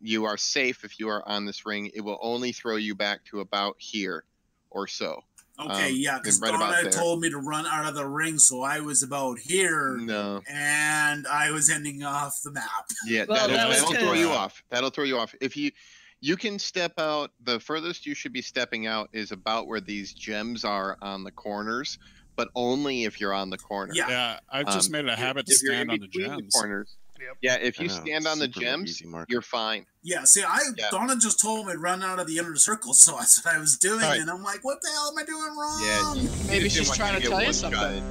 you are safe if you are on this ring. It will only throw you back to about here or so. Okay, because Donna told me to run out of the ring, so I was about here. No. And I was ending off the map. Yeah, that'll throw you off. That'll throw you off. If you can step out, the furthest you should be stepping out is about where these gems are on the corners, but only if you're on the corner. Yeah, I've just made it a habit to stand on the gems. The corners. Yep. Yeah, if you stand on the gems, you're fine. Yeah, see, Donna just told me to run out of the inner circle, so that's what I was doing, and I'm like, what the hell am I doing wrong? Yeah, maybe she's trying to tell you something.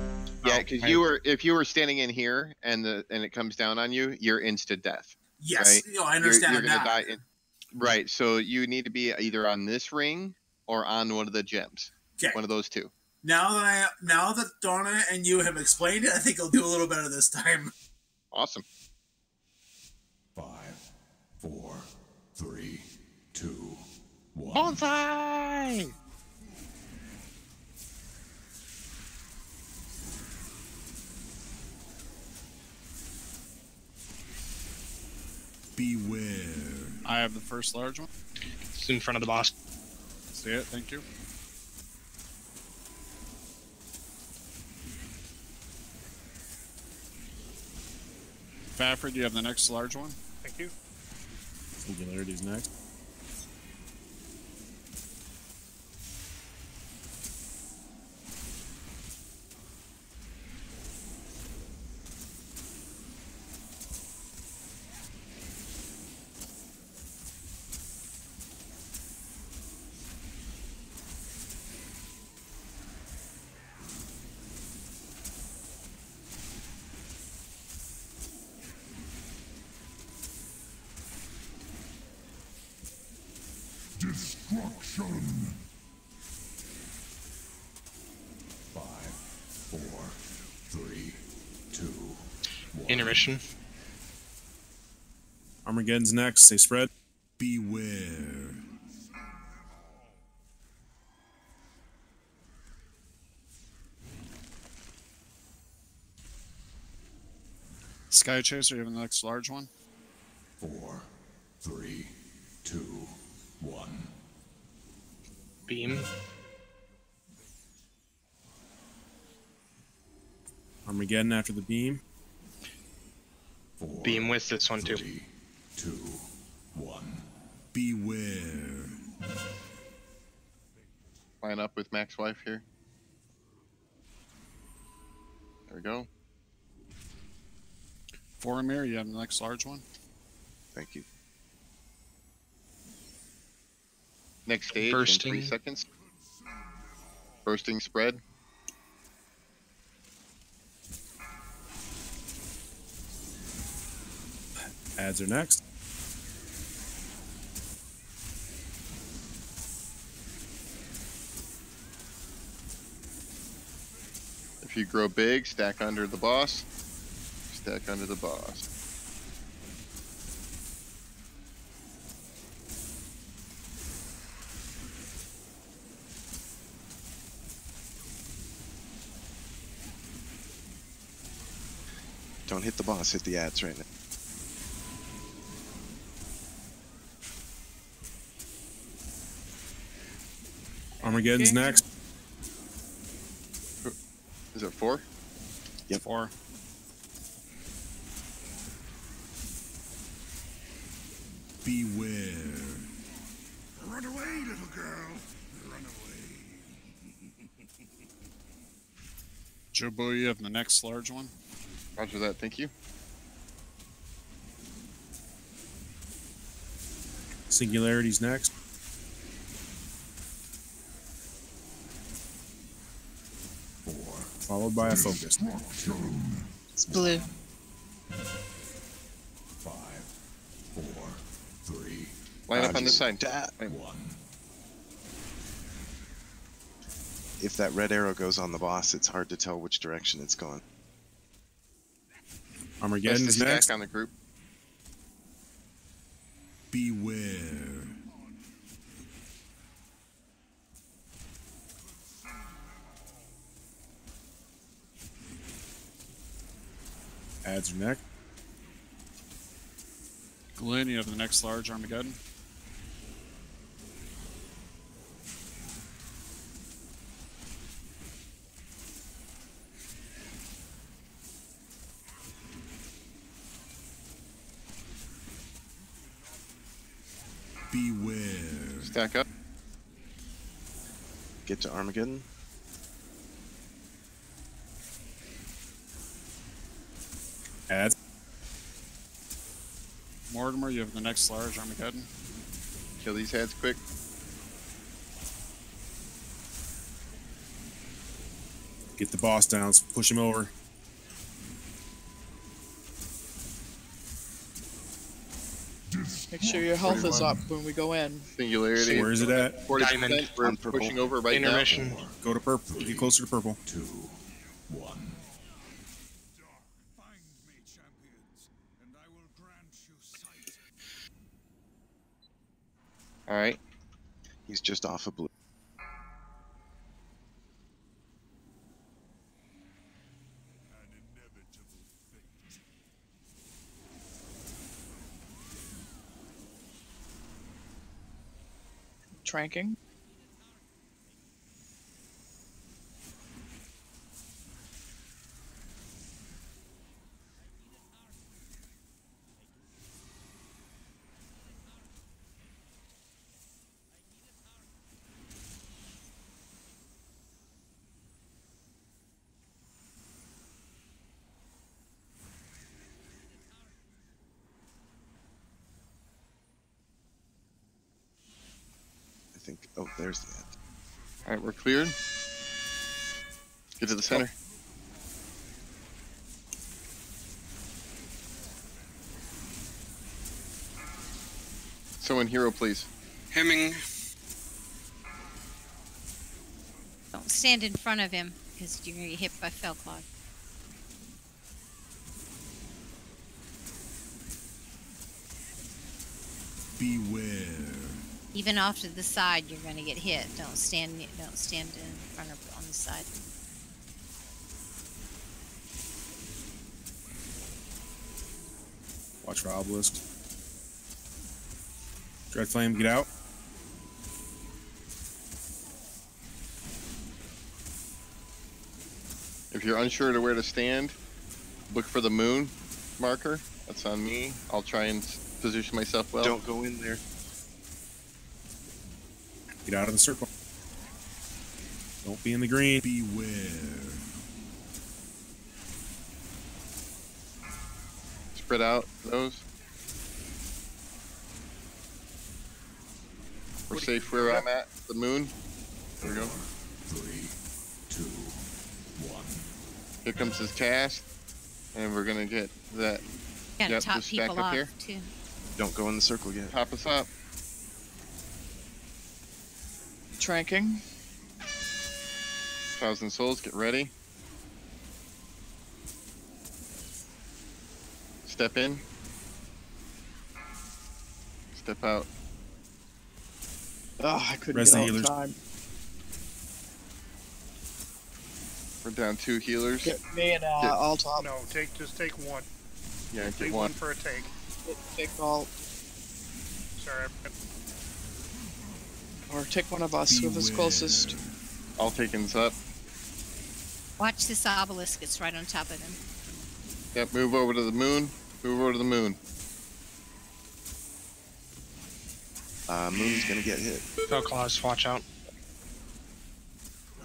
Yeah, because if you were standing in here and it comes down on you, you're insta death. Yes, right? I understand you're that. Gonna die right, so you need to be either on this ring or on one of the gems. Okay. One of those two. Now that Donna and you have explained it, I think I'll do a little better this time. Awesome. 5, 4, 3, 2, 1. Bonsai! Beware. I have the first large one. It's in front of the boss. See it, thank you. Fafford, you have the next large one. Thank you. Singularity's next. Destruction. 5, 4, 3, 2, 1. Intermission. Armageddon's next. Stay spread. Beware. Sky Chaser, you have the next large one. 4, 3, 2, 1. Beam. Armageddon after the beam. 4, Beam with this one too. 3, 2, 1. Beware. Line up with Mac's wife here. There we go. Boromir, you have the next large one. Thank you. Next stage Bursting. in 3 seconds. Bursting spread. Ads are next. If you grow big, stack under the boss. Stack under the boss. Don't hit the boss, hit the ads right now. Armageddon's next. Is it 4? Yep. 4. Beware. Run away, little girl. Run away. Jobu, you have the next large one. Roger that, thank you. Singularity's next. Followed by a focus. It's blue. 5, 4, 3. Line up on this side. 1. If that red arrow goes on the boss, it's hard to tell which direction it's going. Armageddon's Stack next. on the group. Beware. Ads are next. Glenn, you have the next large Armageddon. Beware. Stack up. Get to Armageddon. Ads. Mortimer, you have the next large Armageddon. Kill these heads quick. Get the boss down. Push him over. Make sure your health is up when we go in. Singularity. Where is it at? 40%. We're pushing over right Intermission. now. Go to purple. Get closer to purple. 2, 1. All right. He's just off of blue. Tranking. I think. Oh, there's the end. All right, we're cleared. Get to the center. Someone hero, please. Hemming. Don't stand in front of him because you're gonna get hit by Felclog. Beware. Even off to the side, you're gonna get hit. Don't stand in front of on the side. Watch for obelisk. Dread flame, get out. If you're unsure to where to stand, look for the moon marker. That's on me. I'll try and position myself well. Don't go in there. Get out of the circle. Don't be in the green. Beware. Spread out those. We're safe where I'm at. The moon. There we go. 3, 2, 1. Here comes his cast. And we're gonna get that. Gotta top just stack people up off here. too. Don't go in the circle yet. Top us up. Tranking. 1,000 souls, get ready. Step in. Step out. Oh, I couldn't Rest get the out in healers. time. We're down 2 healers. Get me and all top. No, just take one. Yeah, Take get one one. for a take. Take all. Sorry. Or take one of us, whoever's closest. All takens up. Watch this obelisk. It's right on top of him. Yep, move over to the moon. Move over to the moon. Moon's gonna get hit. Velclaws, watch out.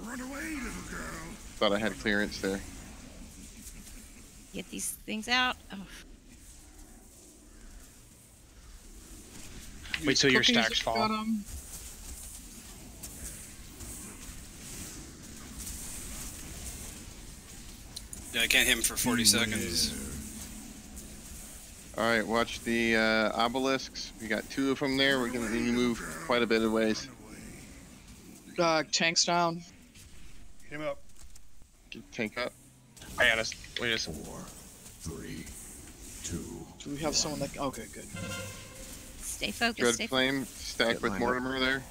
Run away, little girl. Thought I had clearance there. Get these things out. Oh. Wait till your Cookies stacks if you fall. got 'em. Yeah, I can't hit him for 40 seconds. All right, watch the obelisks. We got 2 of them there. We're gonna need to move quite a bit of ways. Tanks down. Hit him up. Get tank up. I got us. Wait a second. 4, 3, 2. Do we have someone that? Okay, good. Stay focused. Dread Stay flame, stack Get with lined up. Mortimer there.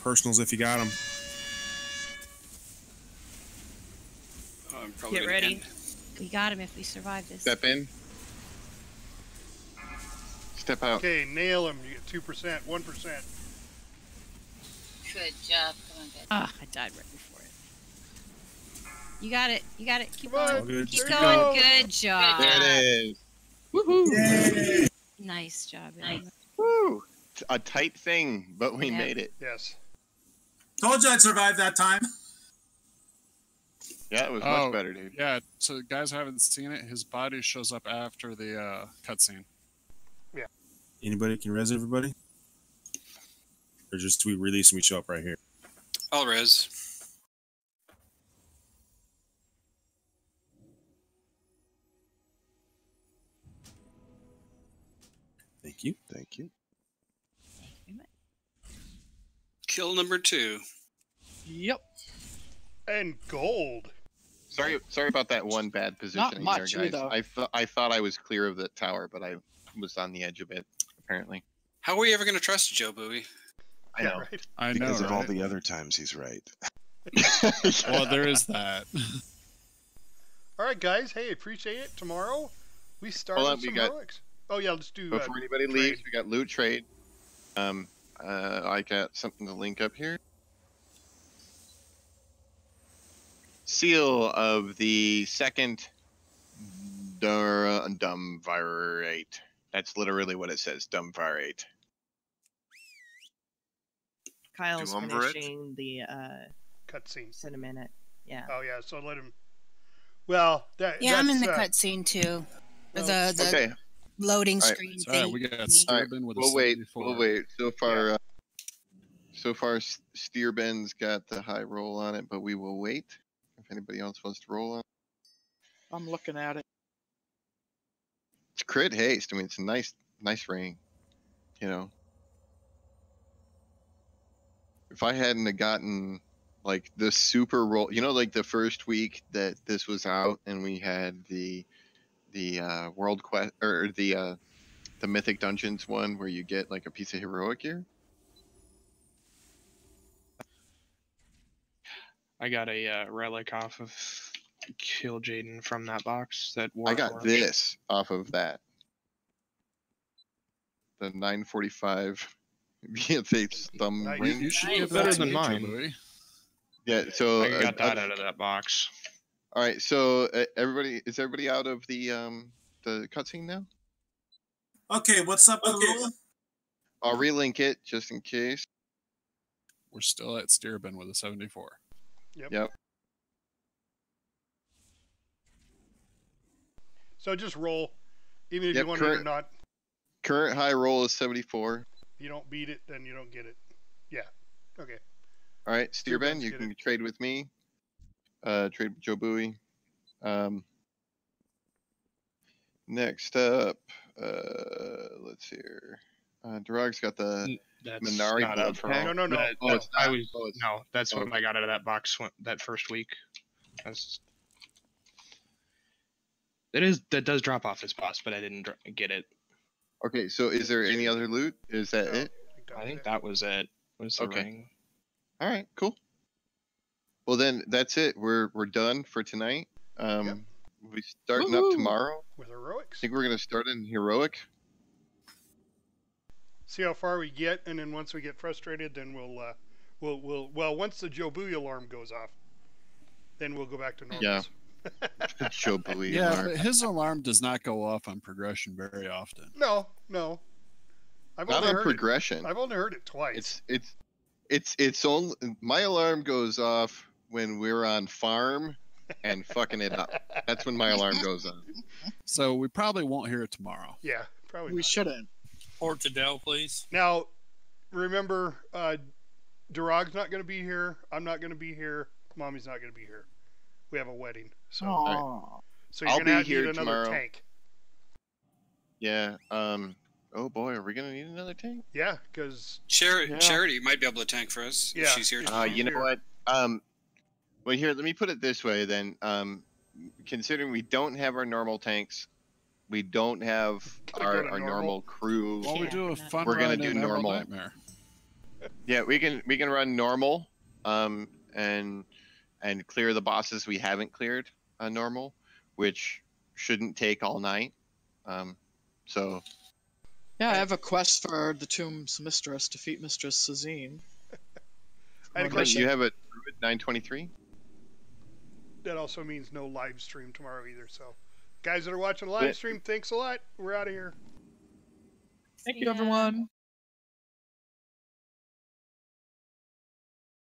Personals if you got them. I'm probably Get gonna ready. end. We got him if we survive this. Step in. Step out. Okay, nail him. You get 2%, 1%. Good job. Come on, guys. Ah, I died right before it. You got it. You got it. Keep Come on. going. All good. Keep Just There going. you go. Good job. There it is. Woohoo! Nice job. Nice. Woo! A tight thing, but we Yeah. made it. Yes. Told you I'd survive that time. Yeah, it was Oh, much better, dude. Yeah, so guys who haven't seen it, his body shows up after the cutscene. Anybody can res everybody? Or just we release and we show up right here? I'll res. Thank you. Thank you. Kill number 2. Yep. And gold. Sorry about that one bad positioning much there, guys. either. I thought I was clear of the tower, but I was on the edge of it, apparently. How are we ever going to trust Joe Bowie? I know. Right? I know, Because of all right? the other times he's right. Well, there is that. All right, guys. Hey, appreciate it. Tomorrow we start Hold on, with we some got- heroics. Oh yeah, let's do. Before anybody trade. leaves, we got loot trade. I got something to link up here. Seal of the second Dumbvirate. That's literally what it says, Dumbvirate. Kyle's Duumvirate? finishing the cutscene. in a minute. Yeah. Oh yeah, so let him. Well, Yeah, I'm in the that's, cutscene too. well, The Okay. loading All right. screen All right, thing. we got All right, Steerbin with a we'll wait. 74. We'll wait. So far, Steerbin's got the high roll on it, but we will wait. If anybody else wants to roll on it. I'm looking at it. It's crit haste. I mean, it's a nice ring. You know. If I hadn't have gotten like the super roll, you know, like the first week that this was out and we had the world quest or the mythic dungeons one where you get like a piece of heroic gear. I got a relic off of Kill Jaden from that box. That I got this off of that. The 945 VFX thumb Nice. ring. You should Nice. get Better that to than me, mine. Joe Bowie. Yeah, so I got that out of that box. all right, so is everybody out of the cutscene now? Okay, what's up, Karula? I'll relink it just in case. We're still at Steerbin with a 74. Yep. So just roll, even if Yep, you want it or current- not. Current high roll is 74. If you don't beat it, then you don't get it. Yeah. Okay. All right, Steerbin, Steerbin's you get can trade with me. Trade with Joe Bowie. Next up, let's see here. Durag's got the That's Minari not blood up for pack. No. That- Oh, it's I not? was Oh, it's- no. That's what okay. I got out of that box that first week. That does drop off this boss, but I didn't get it. Okay, so is there any other loot? Is that No, it? I think that was it. Was the Okay. ring. All right, cool. Well then, that's it. We're done for tonight. We starting up Woohoo! tomorrow. With I heroics. think we're gonna start in heroic. See how far we get, and then once we get frustrated, then we'll once the Joe Bowie alarm goes off, then we'll go back to normal. Yeah. Joe Bowie. Yeah, alarm. but his alarm does not go off on progression very often. No. I've Not only on heard progression. It. I've only heard it twice. It's only my alarm goes off when we're on farm and fucking it up. That's when my alarm goes on. So we probably won't hear it tomorrow. Yeah, probably. We not. shouldn't. Port to Dell, please. Now, remember, Durag's not going to be here. I'm not going to be here. Mommy's not going to be here. We have a wedding, so Aww. so you're I'll going to be have to here need another tomorrow. tank. Yeah. Oh boy, are we gonna need another tank? Yeah, because Charity might be able to tank for us Yeah, if she's here. if You know what? Well, here, let me put it this way then. Considering we don't have our normal tanks, we don't have Gotta our go to normal normal. crew. Well, we do a fun We're gonna run do in Emerald normal. Nightmare. Yeah, we can run normal, and clear the bosses we haven't cleared normal, which shouldn't take all night. So Yeah, I have a quest for the Tomb's Mistress, defeat Mistress Sazine. I had a but question. you have a 923. That also means no live stream tomorrow either. So, guys that are watching the live stream, thanks a lot. We're out of here. Thank you, everyone.